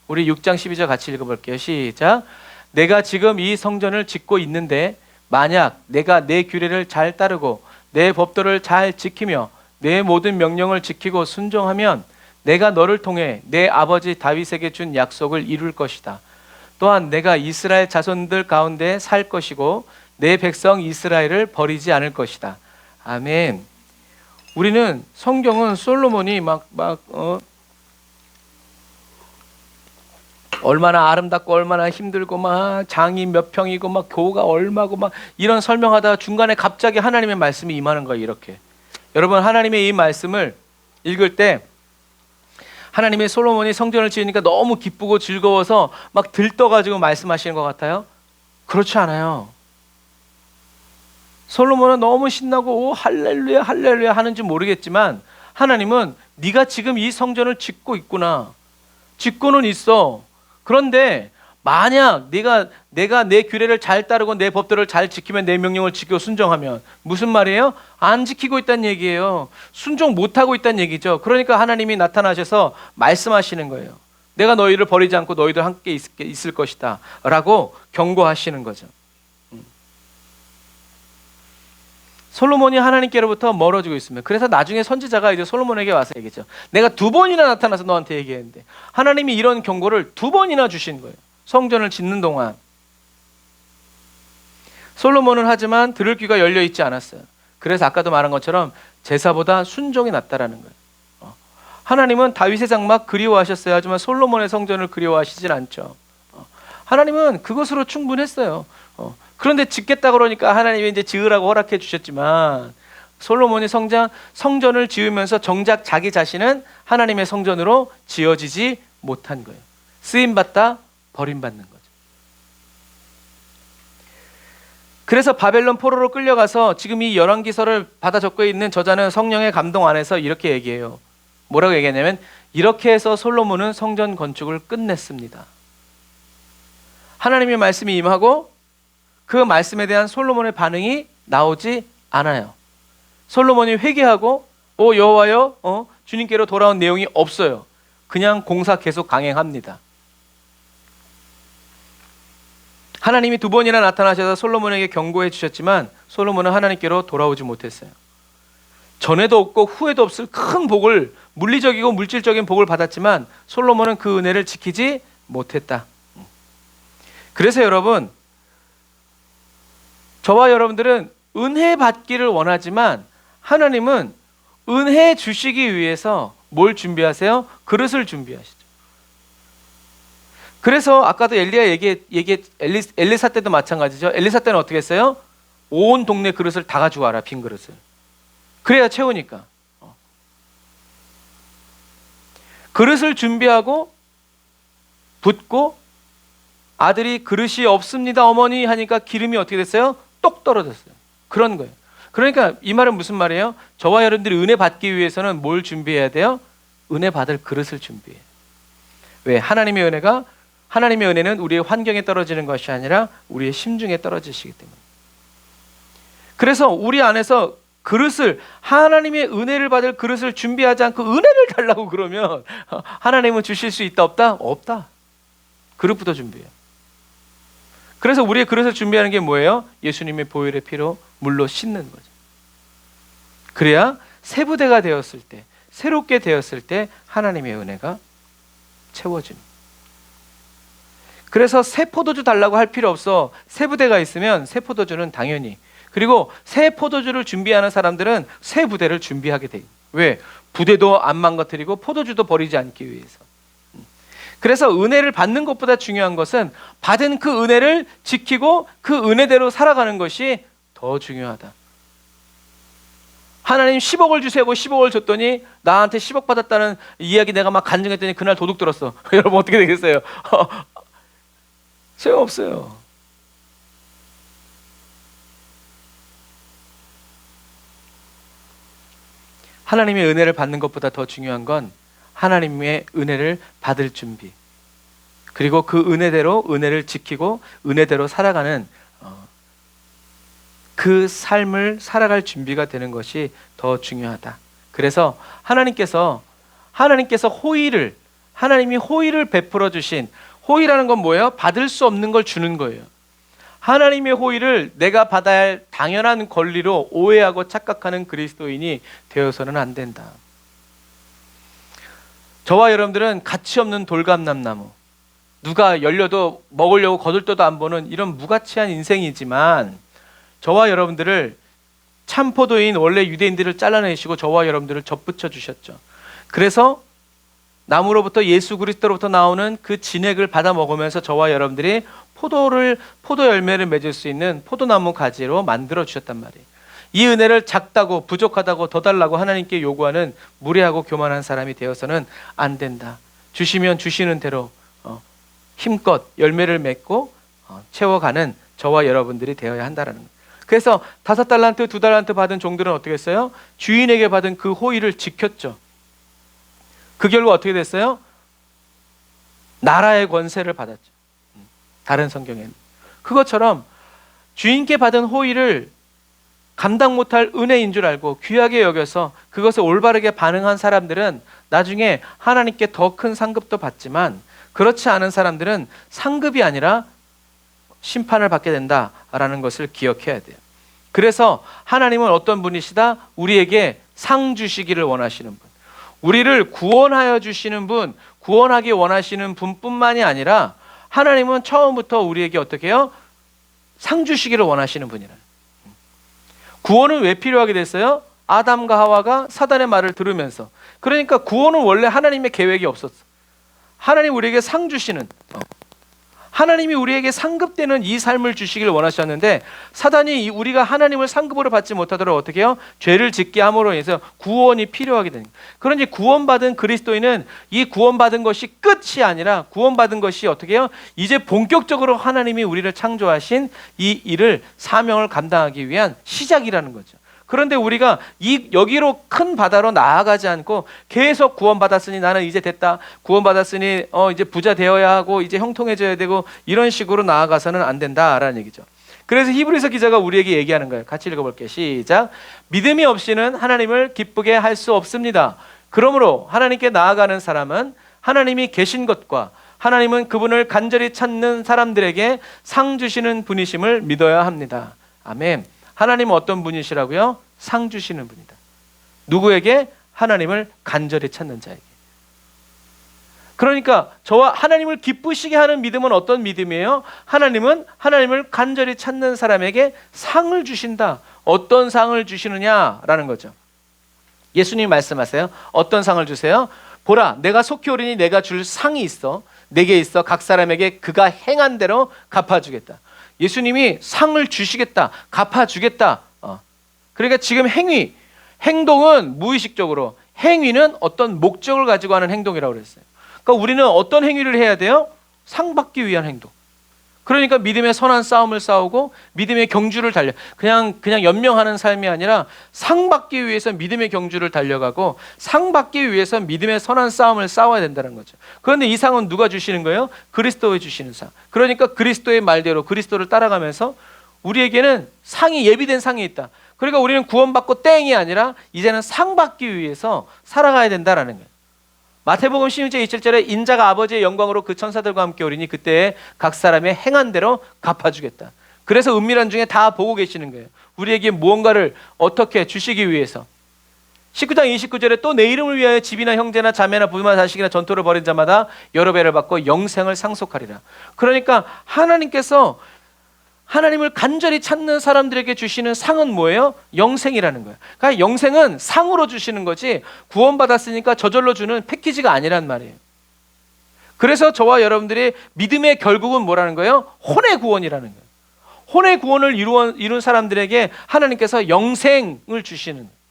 S1: 우리 6장 12절 같이 읽어볼게요. 시작. 내가 지금 이 성전을 짓고 있는데 만약 내가 내 규례를 잘 따르고 내 법도를 잘 지키며 내 모든 명령을 지키고 순종하면 내가 너를 통해 내 아버지 다윗에게 준 약속을 이룰 것이다. 또한 내가 이스라엘 자손들 가운데 살 것이고 내 백성 이스라엘을 버리지 않을 것이다. 아멘. 우리는 성경은 솔로몬이 얼마나 아름답고 얼마나 힘들고 막 장이 몇 평이고 막 교가 얼마고 막 이런 설명하다가 중간에 갑자기 하나님의 말씀이 임하는 거예요. 이렇게. 여러분, 하나님의 이 말씀을 읽을 때 하나님의 솔로몬이 성전을 지으니까 너무 기쁘고 즐거워서 막 들떠가지고 말씀하시는 것 같아요? 그렇지 않아요. 솔로몬은 너무 신나고 오 할렐루야 할렐루야 하는지 모르겠지만 하나님은 네가 지금 이 성전을 짓고 있구나. 짓고는 있어. 그런데 만약 내가 내 규례를 잘 따르고 내 법들을 잘 지키면, 내 명령을 지키고 순종하면, 무슨 말이에요? 안 지키고 있다는 얘기예요. 순종 못하고 있다는 얘기죠. 그러니까 하나님이 나타나셔서 말씀하시는 거예요. 내가 너희를 버리지 않고 너희들 함께 있을 것이다 라고 경고하시는 거죠. 솔로몬이 하나님께로부터 멀어지고 있습니다. 그래서 나중에 선지자가 이제 솔로몬에게 와서 얘기했죠. 내가 2번이나 나타나서 너한테 얘기했는데, 하나님이 이런 경고를 2번이나 주신 거예요. 성전을 짓는 동안. 솔로몬은 하지만 들을 귀가 열려 있지 않았어요. 그래서 아까도 말한 것처럼 제사보다 순종이 낫다라는 거예요. 하나님은 다윗의 장막 그리워하셨어요. 하지만 솔로몬의 성전을 그리워하시진 않죠. 하나님은 그것으로 충분했어요. 그런데 짓겠다 그러니까 하나님이 이제 지으라고 허락해 주셨지만, 솔로몬이 성전을 지으면서 정작 자기 자신은 하나님의 성전으로 지어지지 못한 거예요. 쓰임받다 버림받는 거죠. 그래서 바벨론 포로로 끌려가서 지금 이 열왕기서를 받아 적고 있는 저자는 성령의 감동 안에서 이렇게 얘기해요. 뭐라고 얘기하냐면, 이렇게 해서 솔로몬은 성전 건축을 끝냈습니다. 하나님의 말씀이 임하고 그 말씀에 대한 솔로몬의 반응이 나오지 않아요. 솔로몬이 회개하고 여호와여 주님께로 돌아온 내용이 없어요. 그냥 공사 계속 강행합니다. 하나님이 2번이나 나타나셔서 솔로몬에게 경고해 주셨지만 솔로몬은 하나님께로 돌아오지 못했어요. 전에도 없고 후에도 없을 큰 복을, 물리적이고 물질적인 복을 받았지만 솔로몬은 그 은혜를 지키지 못했다. 그래서 여러분, 저와 여러분들은 은혜 받기를 원하지만 하나님은 은혜 주시기 위해서 뭘 준비하세요? 그릇을 준비하시죠. 그래서 아까도 엘리야 엘리사 때도 마찬가지죠. 엘리사 때는 어떻게 했어요? 온 동네 그릇을 다 가지고 와라, 빈 그릇을. 그래야 채우니까. 그릇을 준비하고 붓고, 아들이 그릇이 없습니다 어머니 하니까 기름이 어떻게 됐어요? 똑 떨어졌어요. 그런 거예요. 그러니까 이 말은 무슨 말이에요? 저와 여러분들이 은혜 받기 위해서는 뭘 준비해야 돼요? 은혜 받을 그릇을 준비해요. 왜? 하나님의 은혜는 우리의 환경에 떨어지는 것이 아니라 우리의 심중에 떨어지시기 때문에. 그래서 우리 안에서 그릇을, 하나님의 은혜를 받을 그릇을 준비하지 않고 은혜를 달라고 그러면 하나님은 주실 수 있다 없다? 없다. 그릇부터 준비해요. 그래서 우리의 그릇을 준비하는 게 뭐예요? 예수님의 보혈의 피로 물로 씻는 거죠. 그래야 새 부대가 되었을 때, 새롭게 되었을 때 하나님의 은혜가 채워집니다. 그래서 새 포도주 달라고 할 필요 없어. 새 부대가 있으면 새 포도주는 당연히, 그리고 새 포도주를 준비하는 사람들은 새 부대를 준비하게 돼요. 왜? 부대도 안 망가뜨리고 포도주도 버리지 않기 위해서. 그래서 은혜를 받는 것보다 중요한 것은 받은 그 은혜를 지키고 그 은혜대로 살아가는 것이 더 중요하다. 하나님 10억을 주세요 하고 10억을 줬더니 나한테 10억 받았다는 이야기 내가 막 간증했더니 그날 도둑 들었어. 여러분 어떻게 되겠어요? 소용없어요. 하나님의 은혜를 받는 것보다 더 중요한 건 하나님의 은혜를 받을 준비, 그리고 그 은혜대로 은혜를 지키고 은혜대로 살아가는 그 삶을 살아갈 준비가 되는 것이 더 중요하다. 그래서 하나님께서 하나님이 호의를 베풀어 주신, 호의라는 건 뭐예요? 받을 수 없는 걸 주는 거예요. 하나님의 호의를 내가 받아야 할 당연한 권리로 오해하고 착각하는 그리스도인이 되어서는 안 된다. 저와 여러분들은 가치 없는 돌감람나무, 누가 열려도 먹으려고 거들떠도 안 보는 이런 무가치한 인생이지만, 저와 여러분들을 참포도인 원래 유대인들을 잘라내시고 저와 여러분들을 접붙여 주셨죠. 그래서 나무로부터 예수 그리스도로부터 나오는 그 진액을 받아 먹으면서 저와 여러분들이 포도 열매를 맺을 수 있는 포도나무 가지로 만들어 주셨단 말이에요. 이 은혜를 작다고 부족하다고 더 달라고 하나님께 요구하는 무례하고 교만한 사람이 되어서는 안 된다. 주시면 주시는 대로 힘껏 열매를 맺고 채워가는 저와 여러분들이 되어야 한다라는 거예요. 그래서 5달란트, 2달란트 받은 종들은 어떻게 했어요? 주인에게 받은 그 호의를 지켰죠. 그 결과 어떻게 됐어요? 나라의 권세를 받았죠. 다른 성경에는. 그것처럼 주인께 받은 호의를 감당 못할 은혜인 줄 알고 귀하게 여겨서 그것을 올바르게 반응한 사람들은 나중에 하나님께 더 큰 상급도 받지만, 그렇지 않은 사람들은 상급이 아니라 심판을 받게 된다라는 것을 기억해야 돼요. 그래서 하나님은 어떤 분이시다? 우리에게 상 주시기를 원하시는 분, 우리를 구원하여 주시는 분, 구원하기 원하시는 분뿐만이 아니라 하나님은 처음부터 우리에게 어떻게 해요? 상 주시기를 원하시는 분이라. 구원은 왜 필요하게 됐어요? 아담과 하와가 사단의 말을 들으면서. 그러니까 구원은 원래 하나님의 계획이 없었어. 하나님 우리에게 상 주시는, 하나님이 우리에게 상급되는 이 삶을 주시기를 원하셨는데, 사단이 우리가 하나님을 상급으로 받지 못하도록 어떻게 해요? 죄를 짓게 함으로 해서 구원이 필요하게 되는 거예요. 그런지 구원받은 그리스도인은 이 구원받은 것이 끝이 아니라, 구원받은 것이 어떻게 해요? 이제 본격적으로 하나님이 우리를 창조하신 이 일을, 사명을 감당하기 위한 시작이라는 거죠. 그런데 우리가 여기로 큰 바다로 나아가지 않고 계속 구원받았으니 나는 이제 됐다, 구원받았으니 이제 부자 되어야 하고 이제 형통해져야 되고, 이런 식으로 나아가서는 안 된다라는 얘기죠. 그래서 히브리서 기자가 우리에게 얘기하는 거예요. 같이 읽어볼게요. 시작. 믿음이 없이는 하나님을 기쁘게 할 수 없습니다. 그러므로 하나님께 나아가는 사람은 하나님이 계신 것과 하나님은 그분을 간절히 찾는 사람들에게 상 주시는 분이심을 믿어야 합니다. 아멘. 하나님은 어떤 분이시라고요? 상 주시는 분이다. 누구에게? 하나님을 간절히 찾는 자에게. 그러니까 저와 하나님을 기쁘시게 하는 믿음은 어떤 믿음이에요? 하나님은 하나님을 간절히 찾는 사람에게 상을 주신다. 어떤 상을 주시느냐라는 거죠. 예수님 말씀하세요. 어떤 상을 주세요? 보라, 내가 속히 오리니 내가 줄 상이 있어. 내게 있어. 각 사람에게 그가 행한 대로 갚아주겠다. 예수님이 상을 주시겠다, 갚아주겠다. 그러니까 지금 행동은 무의식적으로, 행위는 어떤 목적을 가지고 하는 행동이라고 그랬어요. 그러니까 우리는 어떤 행위를 해야 돼요? 상 받기 위한 행동. 그러니까 믿음의 선한 싸움을 싸우고 믿음의 경주를 그냥 연명하는 삶이 아니라 상 받기 위해서 믿음의 경주를 달려가고, 상 받기 위해서 믿음의 선한 싸움을 싸워야 된다는 거죠. 그런데 이 상은 누가 주시는 거예요? 그리스도가 주시는 상. 그러니까 그리스도의 말대로 그리스도를 따라가면서 우리에게는 상이, 예비된 상이 있다. 그러니까 우리는 구원받고 땡이 아니라 이제는 상 받기 위해서 살아가야 된다라는 거예요. 마태복음 16장 27절에 인자가 아버지의 영광으로 그 천사들과 함께 오리니 그때에 각 사람의 행한 대로 갚아주겠다. 그래서 은밀한 중에 다 보고 계시는 거예요. 우리에게 무언가를 어떻게 주시기 위해서. 19장 29절에 또 내 이름을 위하여 집이나 형제나 자매나 부모나 자식이나 전토를 벌인 자마다 여러 배를 받고 영생을 상속하리라. 그러니까 하나님께서 하나님을 간절히 찾는 사람들에게 주시는 상은 뭐예요? 영생이라는 거예요. 그러니까 영생은 상으로 주시는 거지 구원받았으니까 저절로 주는 패키지가 아니란 말이에요. 그래서 저와 여러분들이 믿음의 결국은 뭐라는 거예요? 혼의 구원이라는 거예요. 혼의 구원을 이룬 사람들에게 하나님께서 영생을 주시는 거예요.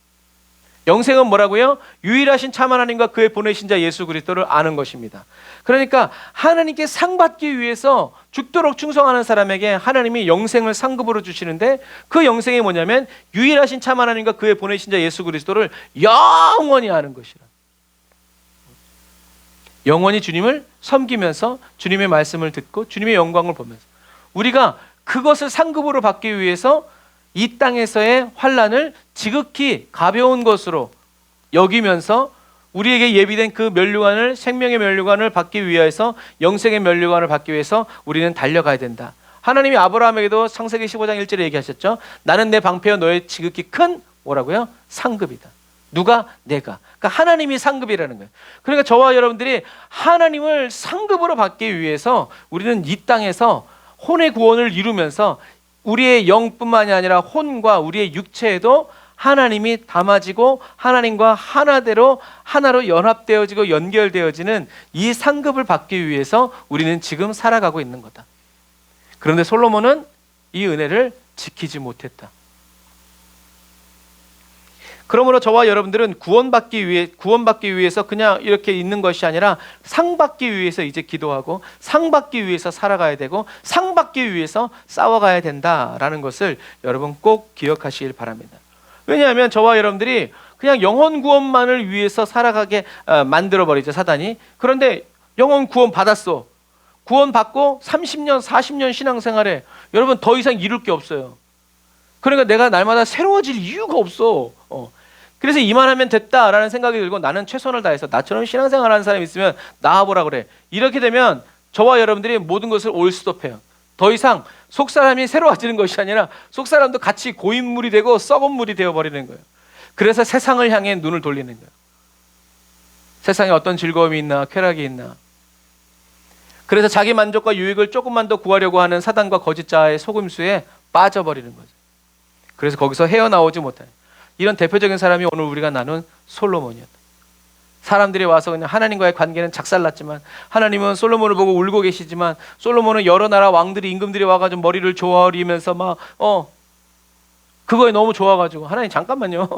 S1: 영생은 뭐라고요? 유일하신 참 하나님과 그의 보내신 자 예수 그리스도를 아는 것입니다. 그러니까 하나님께 상 받기 위해서 죽도록 충성하는 사람에게 하나님이 영생을 상급으로 주시는데, 그 영생이 뭐냐면 유일하신 참 하나님과 그의 보내신 자 예수 그리스도를 영원히 아는 것이라. 영원히 주님을 섬기면서 주님의 말씀을 듣고 주님의 영광을 보면서 우리가 그것을 상급으로 받기 위해서 이 땅에서의 환난을 지극히 가벼운 것으로 여기면서 우리에게 예비된 그 면류관을, 생명의 면류관을 받기 위해서, 영생의 면류관을 받기 위해서 우리는 달려가야 된다. 하나님이 아브라함에게도 창세기 15장 1절에 얘기하셨죠. 나는 내 방패여 너의 지극히 큰 뭐라고요? 상급이다. 누가? 내가. 그러니까 하나님이 상급이라는 거예요. 그러니까 저와 여러분들이 하나님을 상급으로 받기 위해서 우리는 이 땅에서 혼의 구원을 이루면서 우리의 영뿐만이 아니라 혼과 우리의 육체에도 하나님이 담아지고 하나님과 하나로 연합되어지고 연결되어지는 이 상급을 받기 위해서 우리는 지금 살아가고 있는 거다. 그런데 솔로몬은 이 은혜를 지키지 못했다. 그러므로 저와 여러분들은 구원받기 위해서 그냥 이렇게 있는 것이 아니라 상 받기 위해서 이제 기도하고 상 받기 위해서 살아가야 되고 상 받기 위해서 싸워가야 된다라는 것을 여러분 꼭 기억하시길 바랍니다. 왜냐하면 저와 여러분들이 그냥 영혼 구원만을 위해서 살아가게 만들어버리죠, 사단이. 그런데 영혼 구원 받았어. 구원 받고 30년, 40년 신앙생활에 여러분 더 이상 이룰 게 없어요. 그러니까 내가 날마다 새로워질 이유가 없어. 그래서 이만하면 됐다라는 생각이 들고 나는 최선을 다해서 나처럼 신앙생활하는 사람이 있으면 나와보라 그래. 이렇게 되면 저와 여러분들이 모든 것을 올스톱해요. 더 이상 속사람이 새로워지는 것이 아니라 속사람도 같이 고인물이 되고 썩은 물이 되어버리는 거예요. 그래서 세상을 향해 눈을 돌리는 거예요. 세상에 어떤 즐거움이 있나 쾌락이 있나. 그래서 자기 만족과 유익을 조금만 더 구하려고 하는 사단과 거짓자의 속임수에 빠져버리는 거죠. 그래서 거기서 헤어나오지 못해요. 이런 대표적인 사람이 오늘 우리가 나눈 솔로몬이었다. 사람들이 와서 그냥 하나님과의 관계는 작살났지만 하나님은 솔로몬을 보고 울고 계시지만 솔로몬은 여러 나라 왕들이 임금들이 와가지고 머리를 조아리면서 막 그거에 너무 좋아가지고 하나님 잠깐만요.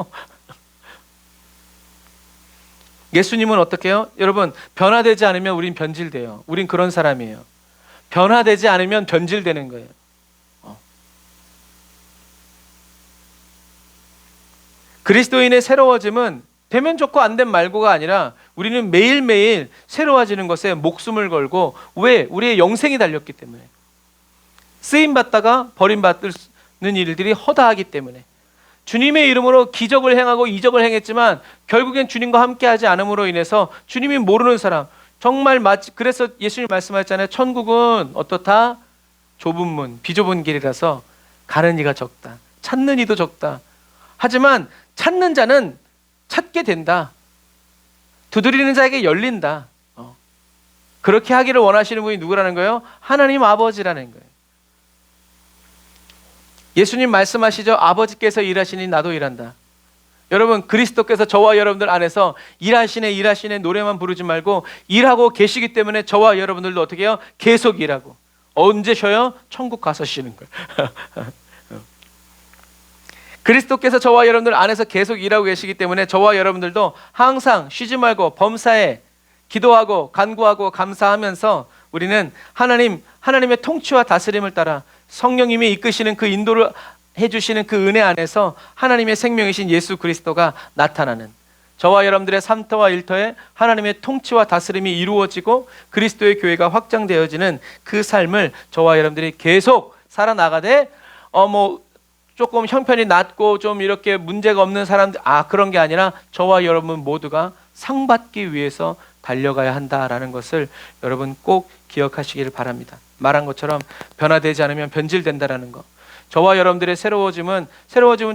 S1: 예수님은 어떻게 해요? 여러분 변화되지 않으면 우린 변질돼요. 우린 그런 사람이에요. 변화되지 않으면 변질되는 거예요. 그리스도인의 새로워짐은 되면 좋고 안 된 말고가 아니라 우리는 매일매일 새로워지는 것에 목숨을 걸고 왜? 우리의 영생이 달렸기 때문에 쓰임받다가 버림받는 일들이 허다하기 때문에 주님의 이름으로 기적을 행하고 이적을 행했지만 결국엔 주님과 함께하지 않음으로 인해서 주님이 모르는 사람 정말 그래서 예수님 말씀하셨잖아요. 천국은 어떻다? 좁은 문, 비좁은 길이라서 가는 이가 적다. 찾는 이도 적다. 하지만 찾는 자는 찾게 된다. 두드리는 자에게 열린다. 그렇게 하기를 원하시는 분이 누구라는 거예요? 하나님 아버지라는 거예요. 예수님 말씀하시죠. 아버지께서 일하시니 나도 일한다. 여러분 그리스도께서 저와 여러분들 안에서 일하시네 노래만 부르지 말고 일하고 계시기 때문에 저와 여러분들도 어떻게 해요? 계속 일하고. 언제 쉬어요? 천국 가서 쉬는 거예요. 그리스도께서 저와 여러분들 안에서 계속 일하고 계시기 때문에 저와 여러분들도 항상 쉬지 말고 범사에 기도하고 간구하고 감사하면서 우리는 하나님의 통치와 다스림을 따라 성령님이 이끄시는 그 인도를 해주시는 그 은혜 안에서 하나님의 생명이신 예수 그리스도가 나타나는 저와 여러분들의 삶터와 일터에 하나님의 통치와 다스림이 이루어지고 그리스도의 교회가 확장되어지는 그 삶을 저와 여러분들이 계속 살아나가되 조금 형편이 낮고 좀 이렇게 문제가 없는 사람들 그런 게 아니라 저와 여러분 모두가 상 받기 위해서 달려가야 한다라는 것을 여러분 꼭 기억하시기를 바랍니다. 말한 것처럼 변화되지 않으면 변질된다라는 거. 저와 여러분들의 새로워짐은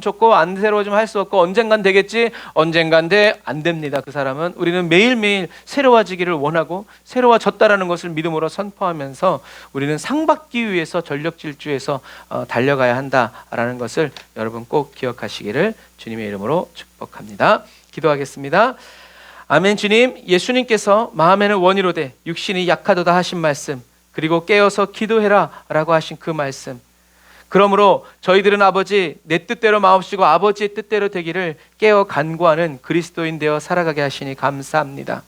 S1: 좋고 안 새로워지면 할 수 없고 언젠간 되겠지. 언젠간 안 됩니다. 그 사람은 우리는 매일매일 새로워지기를 원하고 새로워졌다라는 것을 믿음으로 선포하면서 우리는 상 받기 위해서 전력 질주해서 달려가야 한다라는 것을 여러분 꼭 기억하시기를 주님의 이름으로 축복합니다. 기도하겠습니다. 아멘. 주님, 예수님께서 마음에는 원이로되 육신이 약하도다 하신 말씀, 그리고 깨어서 기도해라 라고 하신 그 말씀, 그러므로 저희들은 아버지 내 뜻대로 마옵시고 아버지의 뜻대로 되기를 깨어 간구하는 그리스도인 되어 살아가게 하시니 감사합니다.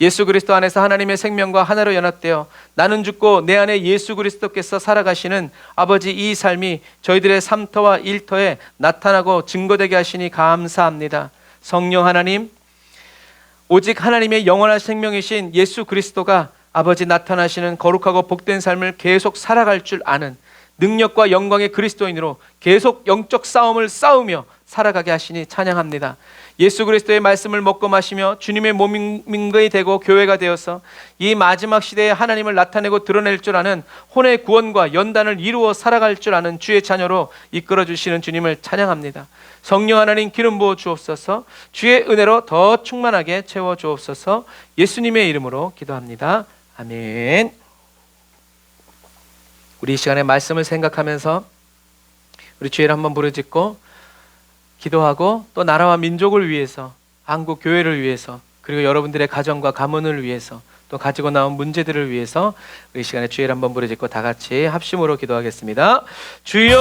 S1: 예수 그리스도 안에서 하나님의 생명과 하나로 연합되어 나는 죽고 내 안에 예수 그리스도께서 살아가시는 아버지 이 삶이 저희들의 삶터와 일터에 나타나고 증거되게 하시니 감사합니다. 성령 하나님, 오직 하나님의 영원한 생명이신 예수 그리스도가 아버지 나타나시는 거룩하고 복된 삶을 계속 살아갈 줄 아는 능력과 영광의 그리스도인으로 계속 영적 싸움을 싸우며 살아가게 하시니 찬양합니다. 예수 그리스도의 말씀을 먹고 마시며 주님의 몸이 되고 교회가 되어서 이 마지막 시대에 하나님을 나타내고 드러낼 줄 아는 혼의 구원과 연단을 이루어 살아갈 줄 아는 주의 자녀로 이끌어 주시는 주님을 찬양합니다. 성령 하나님 기름 부어 주옵소서. 주의 은혜로 더 충만하게 채워 주옵소서. 예수님의 이름으로 기도합니다. 아멘. 우리 이 시간에 말씀을 생각하면서 우리 주의를 한번 부르짖고 기도하고 또 나라와 민족을 위해서, 한국 교회를 위해서, 그리고 여러분들의 가정과 가문을 위해서, 또 가지고 나온 문제들을 위해서 이 시간에 주의를 한번 부르짖고 다 같이 합심으로 기도하겠습니다. 주여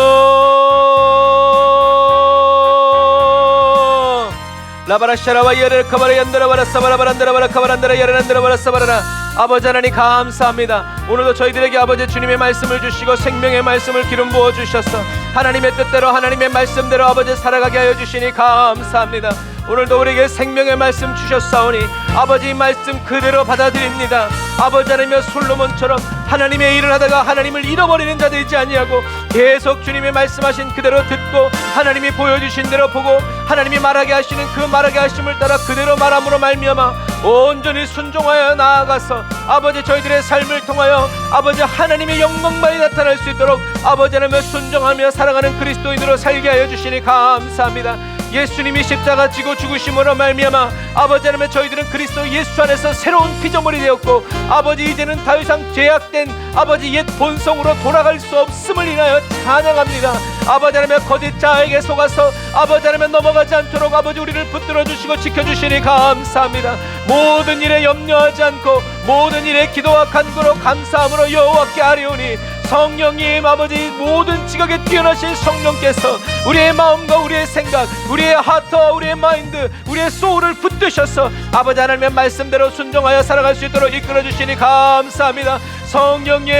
S1: 라바라샤라와 예르카바라 얀다라바라 사바라바란다라바라 카바란다라 예르란다라바라 사바라나. 아버지 하나님 감사합니다. 오늘도 저희들에게 아버지 주님의 말씀을 주시고 생명의 말씀을 기름 부어 주셔서 하나님의 뜻대로 하나님의 말씀대로 아버지 살아가게 하여 주시니 감사합니다. 오늘도 우리에게 생명의 말씀 주셨사오니 아버지 말씀 그대로 받아들입니다. 아버지 하나님의 솔로몬처럼 하나님의 일을 하다가 하나님을 잃어버리는 자 되지 아니하고 계속 주님의 말씀하신 그대로 듣고 하나님이 보여주신 대로 보고 하나님이 말하게 하시는 그 말하게 하심을 따라 그대로 말함으로 말미암아 온전히 순종하여 나아가서 아버지 저희들의 삶을 통하여 아버지 하나님의 영광만이 나타날 수 있도록 아버지 하나님을 순종하며 살아가는 그리스도인으로 살게 하여 주시니 감사합니다. 예수님이 십자가 지고 죽으심으로 말미암아 아버지 하나님 저희들은 그리스도 예수 안에서 새로운 피조물이 되었고 아버지 이제는 더 이상 죄악된 아버지 옛 본성으로 돌아갈 수 없음을 인하여 찬양합니다. 아버지 하나님 거짓 자에게 속아서 아버지 하나님 넘어가지 않도록 아버지 우리를 붙들어 주시고 지켜주시니 감사합니다. 모든 일에 염려하지 않고 모든 일에 기도와 간구로 감사함으로 여호와께 아뢰오니 성령님 아버지 모든 지각에 뛰어나신 성령께서 우리의 마음과 우리의 생각 우리의 하트와 우리의 마인드 우리의 소울을 붙드셔서 아버지 하나님의 말씀대로 순종하여 살아갈 수 있도록 이끌어 주시니 감사합니다. 성령님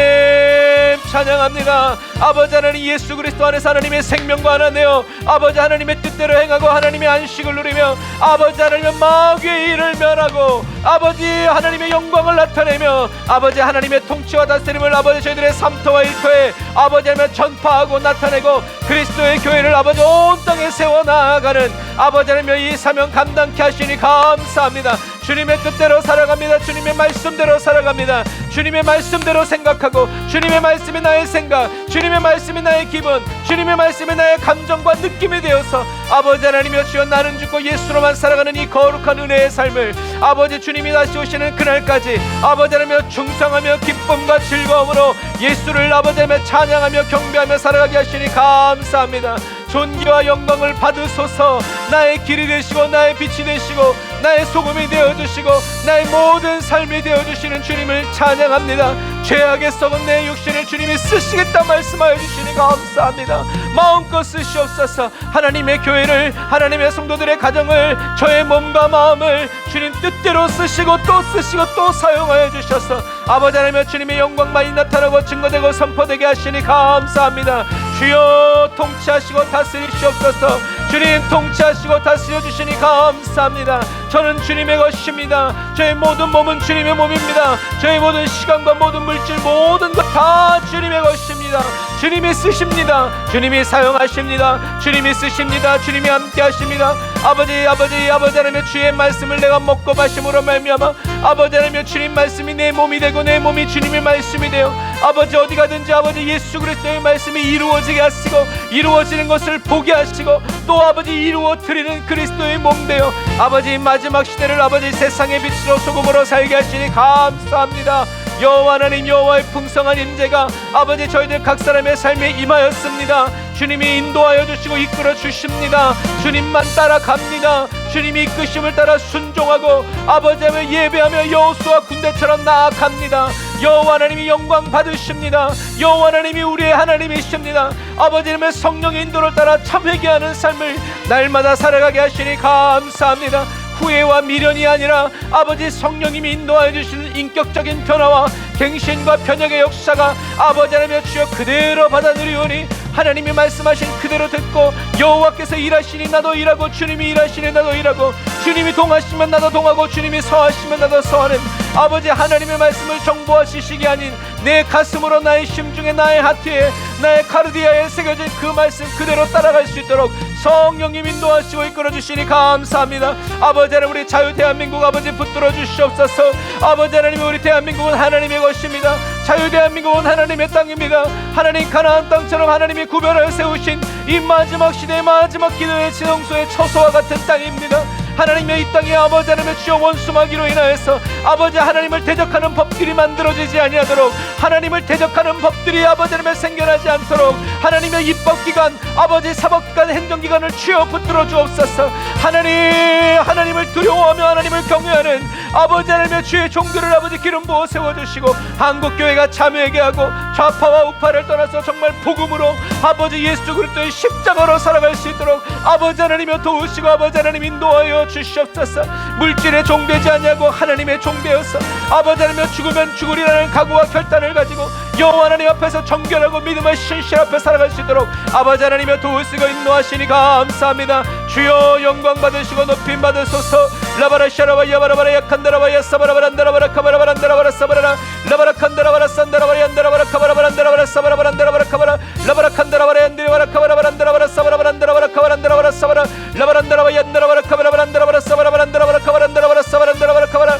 S1: 찬양합니다. 아버지 하나님 예수 그리스도 안에서 하나님의 생명과 하나 되어 아버지 하나님의 뜻대로 행하고 하나님의 안식을 누리며 아버지 하나님의 마귀의 일을 멸하고 아버지 하나님의 영광을 나타내며 아버지 하나님의 통치와 다스림을 아버지 저희들의 삼터와 일터에 아버지 하나님의 전파하고 나타내고 그리스도의 교회를 아버지 온 땅에 세워나가는 아버지 하나님의 이 사명 감당케 하시니 감사합니다. 주님의 뜻대로 살아갑니다. 주님의 말씀대로 살아갑니다. 주님의 말씀대로 생각하고 주님의 말씀이 나의 생각 주님의 말씀이 나의 기분 주님의 말씀이 나의 감정과 느낌이 되어서 아버지 하나님이여 주여 나는 죽고 예수로만 살아가는 이 거룩한 은혜의 삶을 아버지 주님이 다시 오시는 그날까지 아버지 하나님이여 충성하며 기쁨과 즐거움으로 예수를 아버지 하나님의 찬양하며 경배하며 살아가게 하시니 감사합니다. 존귀와 영광을 받으소서. 나의 길이 되시고 나의 빛이 되시고 나의 소금이 되어주시고 나의 모든 삶이 되어주시는 주님을 찬양합니다. 죄악에 썩은 내 육신을 주님이 쓰시겠다 말씀하여 주시니 감사합니다. 마음껏 쓰시옵소서. 하나님의 교회를 하나님의 성도들의 가정을 저의 몸과 마음을 주님 뜻대로 쓰시고 또 쓰시고 또 사용하여 주셔서 아버지 하나님의 주님의 영광만이 나타나고 증거되고 선포되게 하시니 감사합니다. 주여 통치하시고 다스리시옵소서. 주님 통치하시고 다스려 주시니 감사합니다. 저는 주님의 것입니다. 저의 모든 몸은 주님의 몸입니다. 저의 모든 시간과 모든 물질 모든 것 다 주님의 것입니다. 주님이 쓰십니다. 주님이 사용하십니다. 주님이 쓰십니다. 주님이 함께 하십니다. 아버지 하나님의 주의 말씀을 내가 먹고 마심으로 말미암아 아버지 하나님의 주님 말씀이 내 몸이 되고 내 몸이 주님의 말씀이 되어 아버지 어디 가든지 아버지 예수 그리스도의 말씀이 이루어지게 하시고 이루어지는 것을 보게 하시고 또 아버지 이루어 드리는 그리스도의 몸 되어 아버지 마지막 시대를 아버지 세상의 빛으로 소금으로 살게 하시니 감사합니다. 여호와 하나님 여호와의 풍성한 임재가 아버지 저희들 각 사람의 삶에 임하였습니다. 주님이 인도하여 주시고 이끌어 주십니다. 주님만 따라갑니다. 주님이 이끄심을 따라 순종하고 아버지 하며 예배하며 여호수아 군대처럼 나아갑니다. 여호와 하나님이 영광 받으십니다. 여호와 하나님이 우리의 하나님이십니다. 아버지 하나님의 성령의 인도를 따라 참 회개하는 삶을 날마다 살아가게 하시니 감사합니다. 후회와 미련이 아니라 아버지 성령님이 인도하여 주시는 인격적인 변화와 갱신과 변혁의 역사가 아버지 하나님의 주여 그대로 받아들이오니 하나님이 말씀하신 그대로 듣고 여호와께서 일하시니 나도 일하고 주님이 일하시니 나도 일하고 주님이 동하시면 나도 동하고 주님이 서하시면 나도 서하는 아버지 하나님의 말씀을 정보하시기 아닌 내 가슴으로 나의 심중에 나의 하트에 나의 카르디아에 새겨진 그 말씀 그대로 따라갈 수 있도록 성령님 인도하시고 이끌어주시니 감사합니다. 아버지 하나님 우리 자유 대한민국 아버지 붙들어 주시옵소서. 아버지 하나님 우리 대한민국은 하나님의 것입니다. 자유 대한민국은 하나님의 땅입니다. 하나님 가나안 땅처럼 하나님이 구별하여 세우신 이 마지막 시대의 마지막 기도의 지성소의 처소와 같은 땅입니다. 하나님의 이 땅에 아버지 하나님의 주여 원수마귀로 인하여서 아버지 하나님을 대적하는 법들이 만들어지지 아니하도록, 하나님을 대적하는 법들이 아버지 하나님의 생겨나지 않도록 하나님의 입법기관, 아버지 사법기관, 행정기관을 주여 붙들어 주옵소서. 하나님을 두려워하며 하나님을 경외하는 아버지 하나님의 주의 종들을 아버지 기름 부어 세워주시고, 한국교회가 참여하게 하고 좌파와 우파를 떠나서 정말 복음으로 아버지 예수 그리스도의 십자가로 살아갈 수 있도록 아버지 하나님여 도우시고 아버지 하나님 인도하여 주시옵소서. 물질에 종되지 않냐고 하나님의 종되어서 아버지 하나님여 죽으면 죽으리라는 각오와 결단을 가지고 여호와 하나님 앞에서 정결하고 믿음의 신실 앞에 살아갈 수 있도록 아버지 하나님여 도우시고 인도하시니 감사합니다. 주여 영광 받으시고 높임 받으소서. 라바라샤라바 야바라바라 약한다라바 야사바라바란다라바라 카바라바란다라바라 사바라라 라바라칸다라바라 산다라바라 얀다라바라 카바라바란다라바라 사바라바란다라바라 카바라 라바라칸다라바라 얀다라바라 카바라바란다라바라 사바라바란다라바라 카바란다라바라 사바라 라바란다라바 얀다라바라 카바라바란다라바라 사바라바란다라바라 카바란다라바라 사바란다라바라 카바라.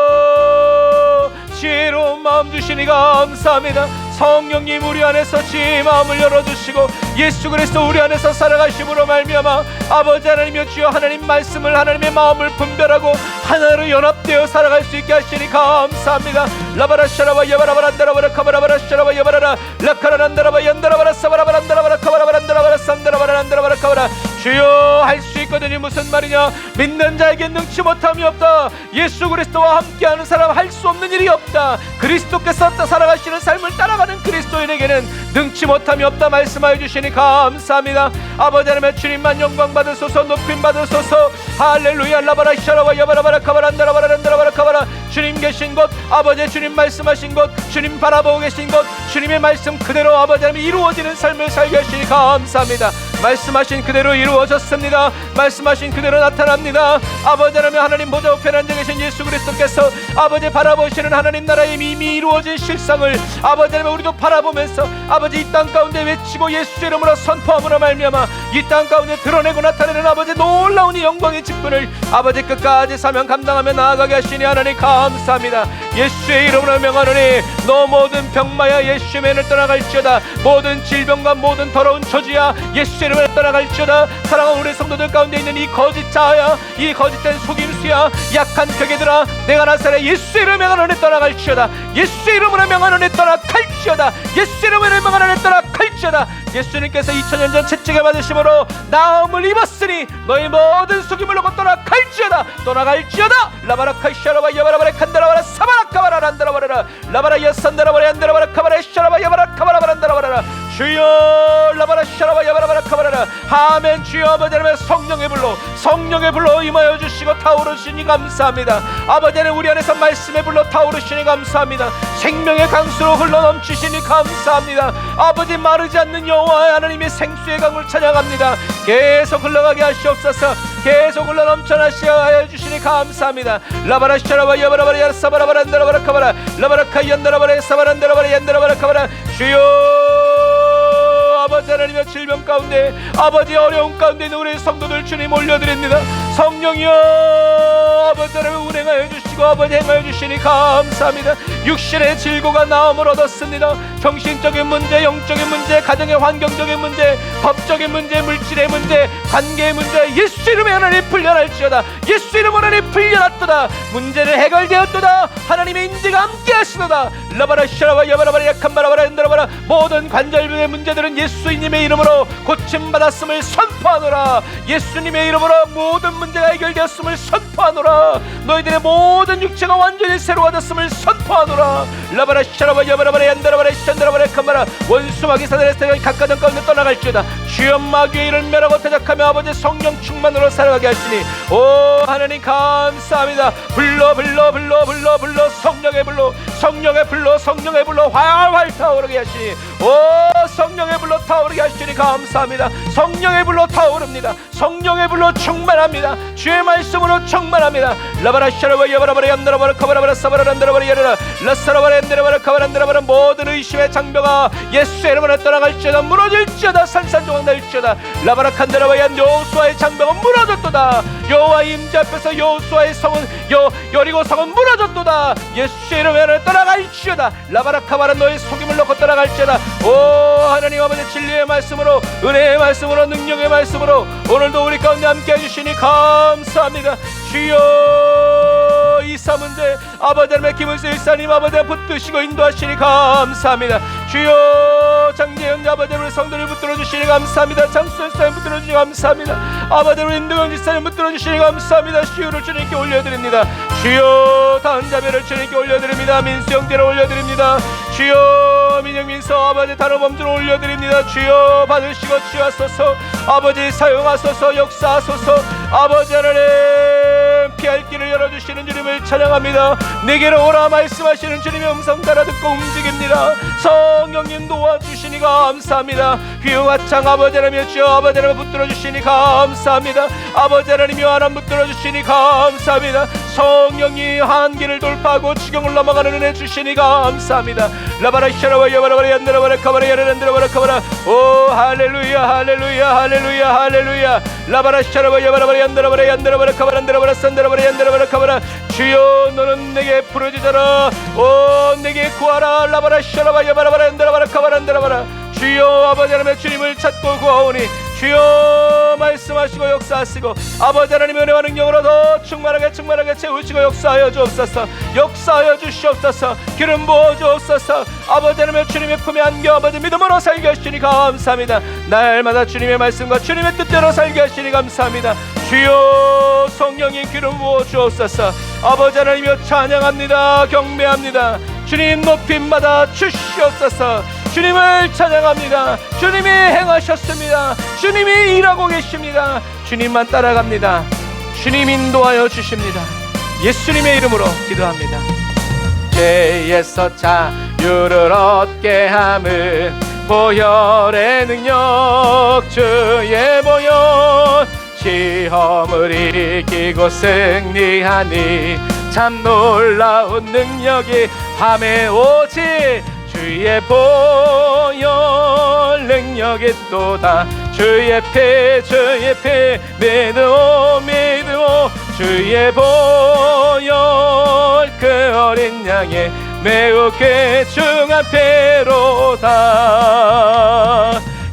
S1: 주여 지혜로운 마음 주시니 감사합니다. 성령님 우리 안에서 지혜의 마음을 열어주시고 예수 그리스도 우리 안에서 살아가심으로 말미암아 아버지 하나님여 주여 하나님 말씀을 하나님의 마음을 분별하고 하나로 연합되어 살아갈 수 있게 하시니 감사합니다. 라바라샤라바 야바라바란다라바라 카바라바라샤라바 야바라라 라카라란다라바 얀다라바라 사바라바란다라바라 카바라바란다라바라 산다라바란다라바라 카바라. 주여 할 수 있거든요. 무슨 말이냐? 믿는 자에게 능치 못함이 없다. 예수 그리스도와 함께하는 사람 할 수 없는 일이 없다. 그리스도께서 살아가시는 삶을 따라가는 그리스도인에게는 능치 못함이 없다 말씀하여 주시니 감사합니다. 아버지 하나님의 주님만 영광 받으소서, 높임 받으소서. 할렐루야. 라바라샤라와 야바라바라 카바란다라바란다라바라 카바라. 주님 계신 곳, 아버지 주님 말씀하신 곳, 주님 바라보고 계신 곳, 주님의 말씀 그대로 아버지 하나님 이루어지는 삶을 살게 하시니 감사합니다. 말씀하신 그대로 이루어졌습니다. 말씀하신 그대로 나타납니다. 아버지 하나님 보좌 우편에 앉아 계신 예수 그리스도께서 아버지 바라보시는 하나님 나라의 이미 이루어진 실상을 아버지 하나님 우리도 바라보면서 아버지 이 땅 가운데 외치고 예수 이름으로 선포함으로 말미암아 이 땅 가운데 드러내고 나타내는 아버지 놀라운 이 영광의 직분을 아버지 끝까지 사명 감당하며 나아가게 하시니 하나님 감사합니다. 예수의 이름으로 명하노니 너 모든 병마야 예수의 맨을 떠나갈지어다. 모든 질병과 모든 더러운 저주야 예수의 이름을 떠나갈지어다. 사랑하는 우리 성도들 가운데 있는 이 거짓 자아야, 이 거짓된 속임수야, 약한 벽에들아, 내가 나사렛 예수의 이름을 명하노니 떠나갈지어다. 예수의 이름으로 명하노니 떠나갈지어다. 예수의 이름으로 명하노니 떠나갈지어다. 예수님께서 2000년 전 채찍을 받으심으로 나음을 입었으니 너희 모든 속임을 놓고 떠나갈지어다. 떠나갈지어다. 라바라카이샤라바 야바라바라 칸다라바라 사바라카바라 란다라바라 라바라 야산다라바라 얀다라바라 카바라 샤라바 야바라 카바라바 란다라바라. 주여 라바라샤라바 야바라바라 카바라라. 아멘. 주여 아버지 하나님의 성령의 불로 임하여 주시고 타오르시니 감사합니다. 아버지 하나님 우리 안에서 말씀의 불로 타오르시니 감사합니다. 생명의 강수로 흘러넘치시니 감사합니다. 아버지 마르지 않는 여호와 하나님의 생수의 강을 찬양합니다. 계속 흘러가게 하시옵소서. 계속 흘러넘쳐나시게 하여 주시니 감사합니다. 라바라샤라바 야바라바라 야사바라바란다라바라 카바라 라바라카 얀다라바라 사바란다라바라 얀다라바라 카바라. 주여 아버지 하나님의 질병 가운데 아버지 어려움 가운데 있는 우리 성도들 주님 올려드립니다. 성령이여 아버지 하나님 운행하여 주시고 아버지 행하여 주시니 감사합니다. 육신의 질고가 나음을 얻었습니다. 정신적인 문제, 영적인 문제, 가정의 환경적인 문제, 법적인 문제, 물질의 문제, 관계의 문제 예수 이름에 하나님 풀려날지어다. 예수 이름으로 하나님 풀려났도다. 문제는 해결되었도다. 하나님의 인재가 함께 하시도다. 라바라샤라바 야바라바라 약한바라바라 엔다라바라. 모든 관절병의 문제들은 예수님의 이름으로 고침받았음을 선포하노라. 예수님의 이름으로 모든 문제가 해결되었음을 선포하노라. 너희들의 모든 육체가 완전히 새로워졌음을 선포하노라. 라바라샤라바 야바라바라 얀다라바라 샨다라바라 칸바라. 원수 마귀 사단의 세력이 각가정 가운데 떠나갈지어다. 주여 마귀의 일을 멸하고 대적하며 아버지 성령 충만으로 살아가게 하시니 오 하나님 감사합니다. 불러 성령의 불로 활활 타오르게 하시니 오 성령의 불로 타오르게 하시니 감사합니다. 성령의 불로 타오릅니다. 성령의 불로 충만합니다. 주의 말씀으로 충만합니다. 라바라샤라바 야바라바라 얀다라바라 카바라바라 사바라란다라바라 야라라 라사라바렌데라바라카바란데라바라 모든 의심의 장벽아 예수의 이름으로 떠나갈지어다 무너질지어다 산산조각 날지어다 라바라칸데라바얀 여호수아의 장벽은 무너졌도다 여호와 임재 앞에서 여호수아의 성은 여리고 성은 무너졌도다 예수의 이름으로 떠나갈지어다 라바라카바라 너의 속임을 놓고 떠나갈지어다 오 하나님 아버지 진리의 말씀으로 은혜의 말씀으로 능력의 말씀으로 오늘도 우리 가운데 함께 해주시니 감사합니다. 주여 이 사문제 아버지 하나님의 김은수 일사님 아버지 붙드시고 인도하시니 감사합니다. 주여 장재현 아버지 하나님의 성도를 붙들어 주시니 감사합니다. 장수현 사님 붙들어 주시니 감사합니다. 아버지 하나님 임동현 지사님 붙들어 주시니 감사합니다. 주여를 주님께 올려드립니다. 주여 다은 자매를 주님께 올려드립니다. 민수 형제를 올려드립니다. 주여 민영민서 아버지 단호범주를 올려드립니다. 주여 받으시고 취하소서 아버지 사용하소서 역사하소서 아버지 하나님 피할 길을 열어주시는 주님을 찬양합니다. 내게로 오라 말씀하시는 주님의 음성 따라듣고 움직입니다. 성령님 도와주시니 감사합니다. 휘용하창 아버지 하나님의 주여 아버지 하나님 붙들어주시니 감사합니다. 아버지 하나님의 하나님 붙들어주시니 감사합니다. 성령이 한계를 돌파하고 지경을 넘어가는 은혜 주시니 감사합니다. 라바라 샤라바 여바라바라 얀드라바라 카바라 야라란드라바라 카바라 오 할렐루야 할렐루야 할렐루야 할렐루야 라바라 샤라바 여바라바라 얀드라바라 얀드라바라 카바란드라바라 산드라바라 얀드라바라 카바라 주여 너는 내게 부르짖어라 오 내게 구하라 라바라 샤라바 여바라바라 얀드라바라 카바란드라바라 주여 아버지 하나님의 주님을 찾고 구하오니 주여 말씀하시고 역사하시고 아버지 하나님의 은혜와 능력으로 더 충만하게 채우시고 역사하여 주옵소서. 역사하여 주시옵소서. 기름 부어 주옵소서. 아버지 하나님의 주님의 품에 안겨 아버지 믿음으로 살게 하시니 감사합니다. 날마다 주님의 말씀과 주님의 뜻대로 살게 하시니 감사합니다. 주여 성령이 기름 부어 주옵소서. 아버지 하나님이여 찬양합니다. 경배합니다. 주님 높임받아 주시옵소서. 주님을 찬양합니다. 주님이 행하셨습니다. 주님이 일하고 계십니다. 주님만 따라갑니다. 주님 인도하여 주십니다. 예수님의 이름으로 기도합니다. 죄에서 자유를 얻게 함은 보혈의 능력 주의 보혈 시험을 이기고 승리하니 참 놀라운 능력이 밤에 오지 주의 보혈 능력이 또다 주의 피 믿으오 주의 보혈 그 어린 양의 매우 귀중한 피로다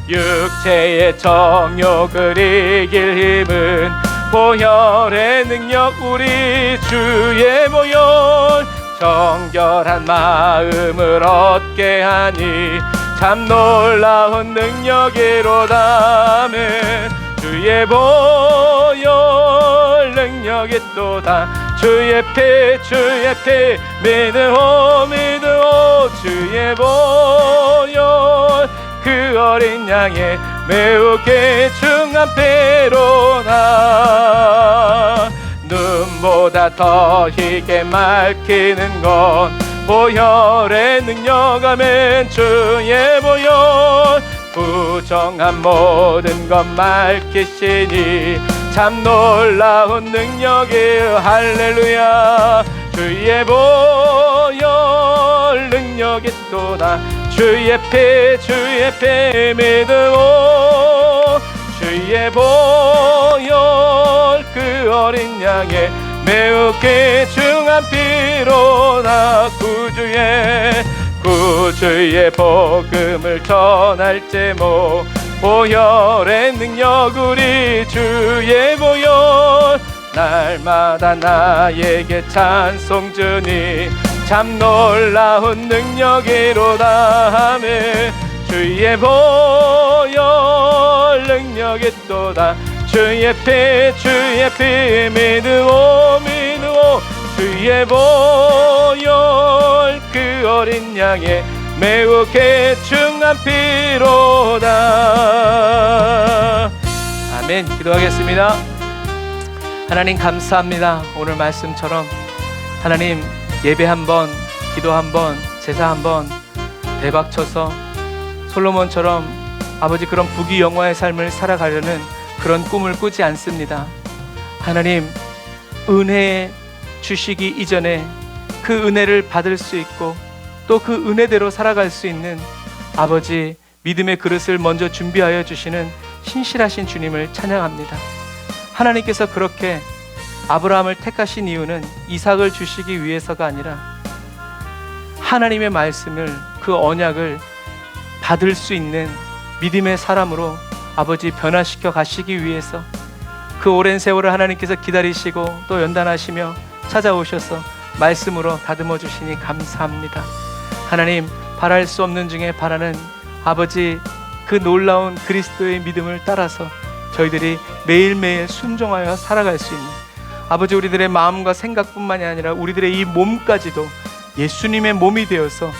S1: 육체의 정욕을 이길 힘은 보혈의 능력 우리 주의 보혈 정결한 마음을 얻게 하니 참 놀라운 능력이로다 주의 보혈 능력이 또다 주의 피 믿으오 주의 보혈 그 어린 양의 매우 귀중한 피로다 눈보다 더 희게 맑히는 건 보혈의 능력하면 주의 보혈 부정한 모든 것 맑히시니 참 놀라운 능력이에요 할렐루야 주의 보혈 능력이 또다 주의 피 믿으오 주의 보혈 그 어린 양의 매우 귀중한 피로다 구주의 복음을 전할 제목 보혈의 능력 우리 주의 보혈 날마다 나에게 찬송 주니 참 놀라운 능력이로다 하며 주의 보혈 능력이 또다 주의 피 믿으오 주의 보혈 그 어린 양의 매우 귀중한 피로다 아멘. 기도하겠습니다. 하나님 감사합니다. 오늘 말씀처럼 하나님 예배 한번 기도 한번 제사 한번 대박 쳐서 솔로몬처럼 아버지 그런 부귀영화의 삶을 살아가려는 그런 꿈을 꾸지 않습니다. 하나님 은혜 주시기 이전에 그 은혜를 받을 수 있고 또 그 은혜대로 살아갈 수 있는 아버지 믿음의 그릇을 먼저 준비하여 주시는 신실하신 주님을 찬양합니다. 하나님께서 그렇게 아브라함을 택하신 이유는 이삭을 주시기 위해서가 아니라 하나님의 말씀을, 그 언약을 받을 수 있는 믿음의 사람으로 아버지 변화시켜 가시기 위해서 그 오랜 세월을 하나님께서 기다리시고 또 연단하시며 찾아오셔서 말씀으로 다듬어 주시니 감사합니다. 하나님, 바랄 수 없는 중에 바라는 아버지 그 놀라운 그리스도의 믿음을 따라서 저희들이 매일매일 순종하여 살아갈 수 있는 아버지, 우리들의 마음과 생각뿐만이 아니라 우리들의 이 몸까지도 예수님의 몸이 되어서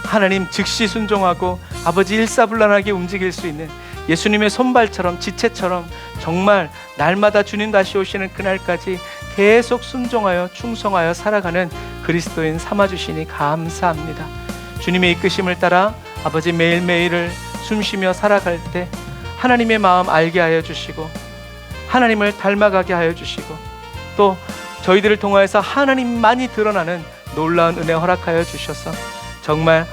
S1: 하나님 즉시 순종하고 아버지 일사불란하게 움직일 수 있는 예수님의 손발처럼 지체처럼 정말 날마다 주님 다시 오시는 그날까지 계속 순종하여 충성하여 살아가는 그리스도인 삼아주시니 감사합니다. 주님의 이끄심을 따라 아버지 매일매일을 숨쉬며 살아갈 때 하나님의 마음 알게 하여 주시고 하나님을 닮아가게 하여 주시고 또 저희들을 통하여서 하나님만이 드러나는 놀라운 은혜 허락하여 주셔서 정말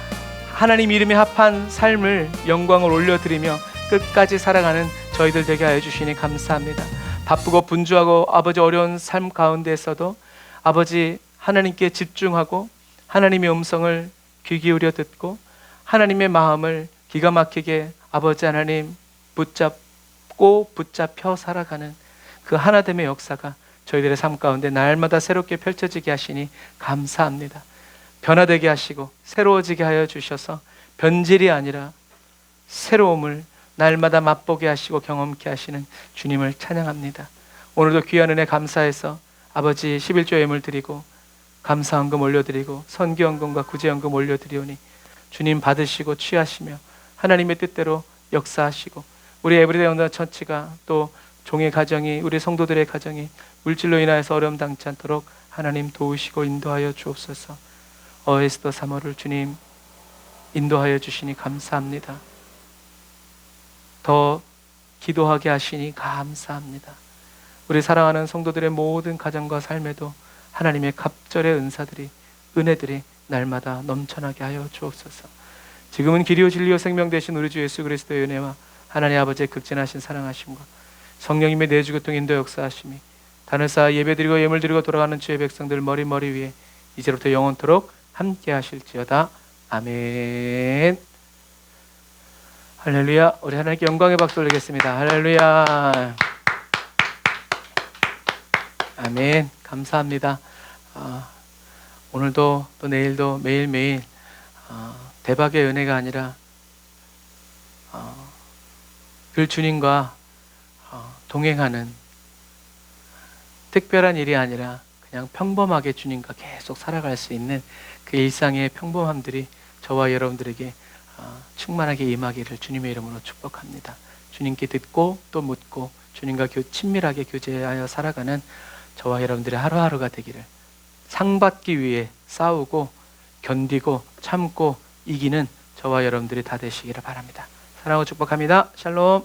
S1: 하나님 이름에 합한 삶을 영광을 올려드리며 끝까지 살아가는 저희들 되게 하여 주시니 감사합니다. 바쁘고 분주하고 아버지 어려운 삶 가운데에서도 아버지 하나님께 집중하고 하나님의 음성을 귀 기울여 듣고 하나님의 마음을 기가 막히게 아버지 하나님 붙잡혀 살아가는 그 하나됨의 역사가 저희들의 삶 가운데 날마다 새롭게 펼쳐지게 하시니 감사합니다. 변화되게 하시고 새로워지게 하여 주셔서 변질이 아니라 새로움을 날마다 맛보게 하시고 경험케 하시는 주님을 찬양합니다. 오늘도 귀한 은혜 감사해서 아버지 11조 예물 드리고 감사헌금 올려드리고 선기헌금과 구제헌금 올려드리오니 주님 받으시고 취하시며 하나님의 뜻대로 역사하시고 우리 에브리데이 온더 처치가 또 종의 가정이 우리 성도들의 가정이 물질로 인하여서 어려움 당치 않도록 하나님 도우시고 인도하여 주옵소서. 에스더 3월을 주님 인도하여 주시니 감사합니다. 더 기도하게 하시니 감사합니다. 우리 사랑하는 성도들의 모든 가정과 삶에도 하나님의 갑절의 은사들이 은혜들이 날마다 넘쳐나게 하여 주옵소서. 지금은 길이요 진리요 생명 되신 우리 주 예수 그리스도의 은혜와 하나님 아버지의 극진하신 사랑하심과 성령님의 내주 교통 인도 역사하심이 단을 쌓아 예배드리고 예물드리고 돌아가는 주의 백성들 머리 위에 이제부터 영원토록 함께 하실지어다. 아멘. 할렐루야. 우리 하나님께 영광의 박수 올리겠습니다. 할렐루야. 아멘. 감사합니다. 오늘도 또 내일도 매일매일 대박의 은혜가 아니라 늘 주님과 동행하는 특별한 일이 아니라 그냥 평범하게 주님과 계속 살아갈 수 있는 그 일상의 평범함들이 저와 여러분들에게 충만하게 임하기를 주님의 이름으로 축복합니다. 주님께 듣고 또 묻고 주님과 친밀하게 교제하여 살아가는 저와 여러분들의 하루하루가 되기를, 상 받기 위해 싸우고 견디고 참고 이기는 저와 여러분들이 다 되시기를 바랍니다. 사랑하고 축복합니다. 샬롬.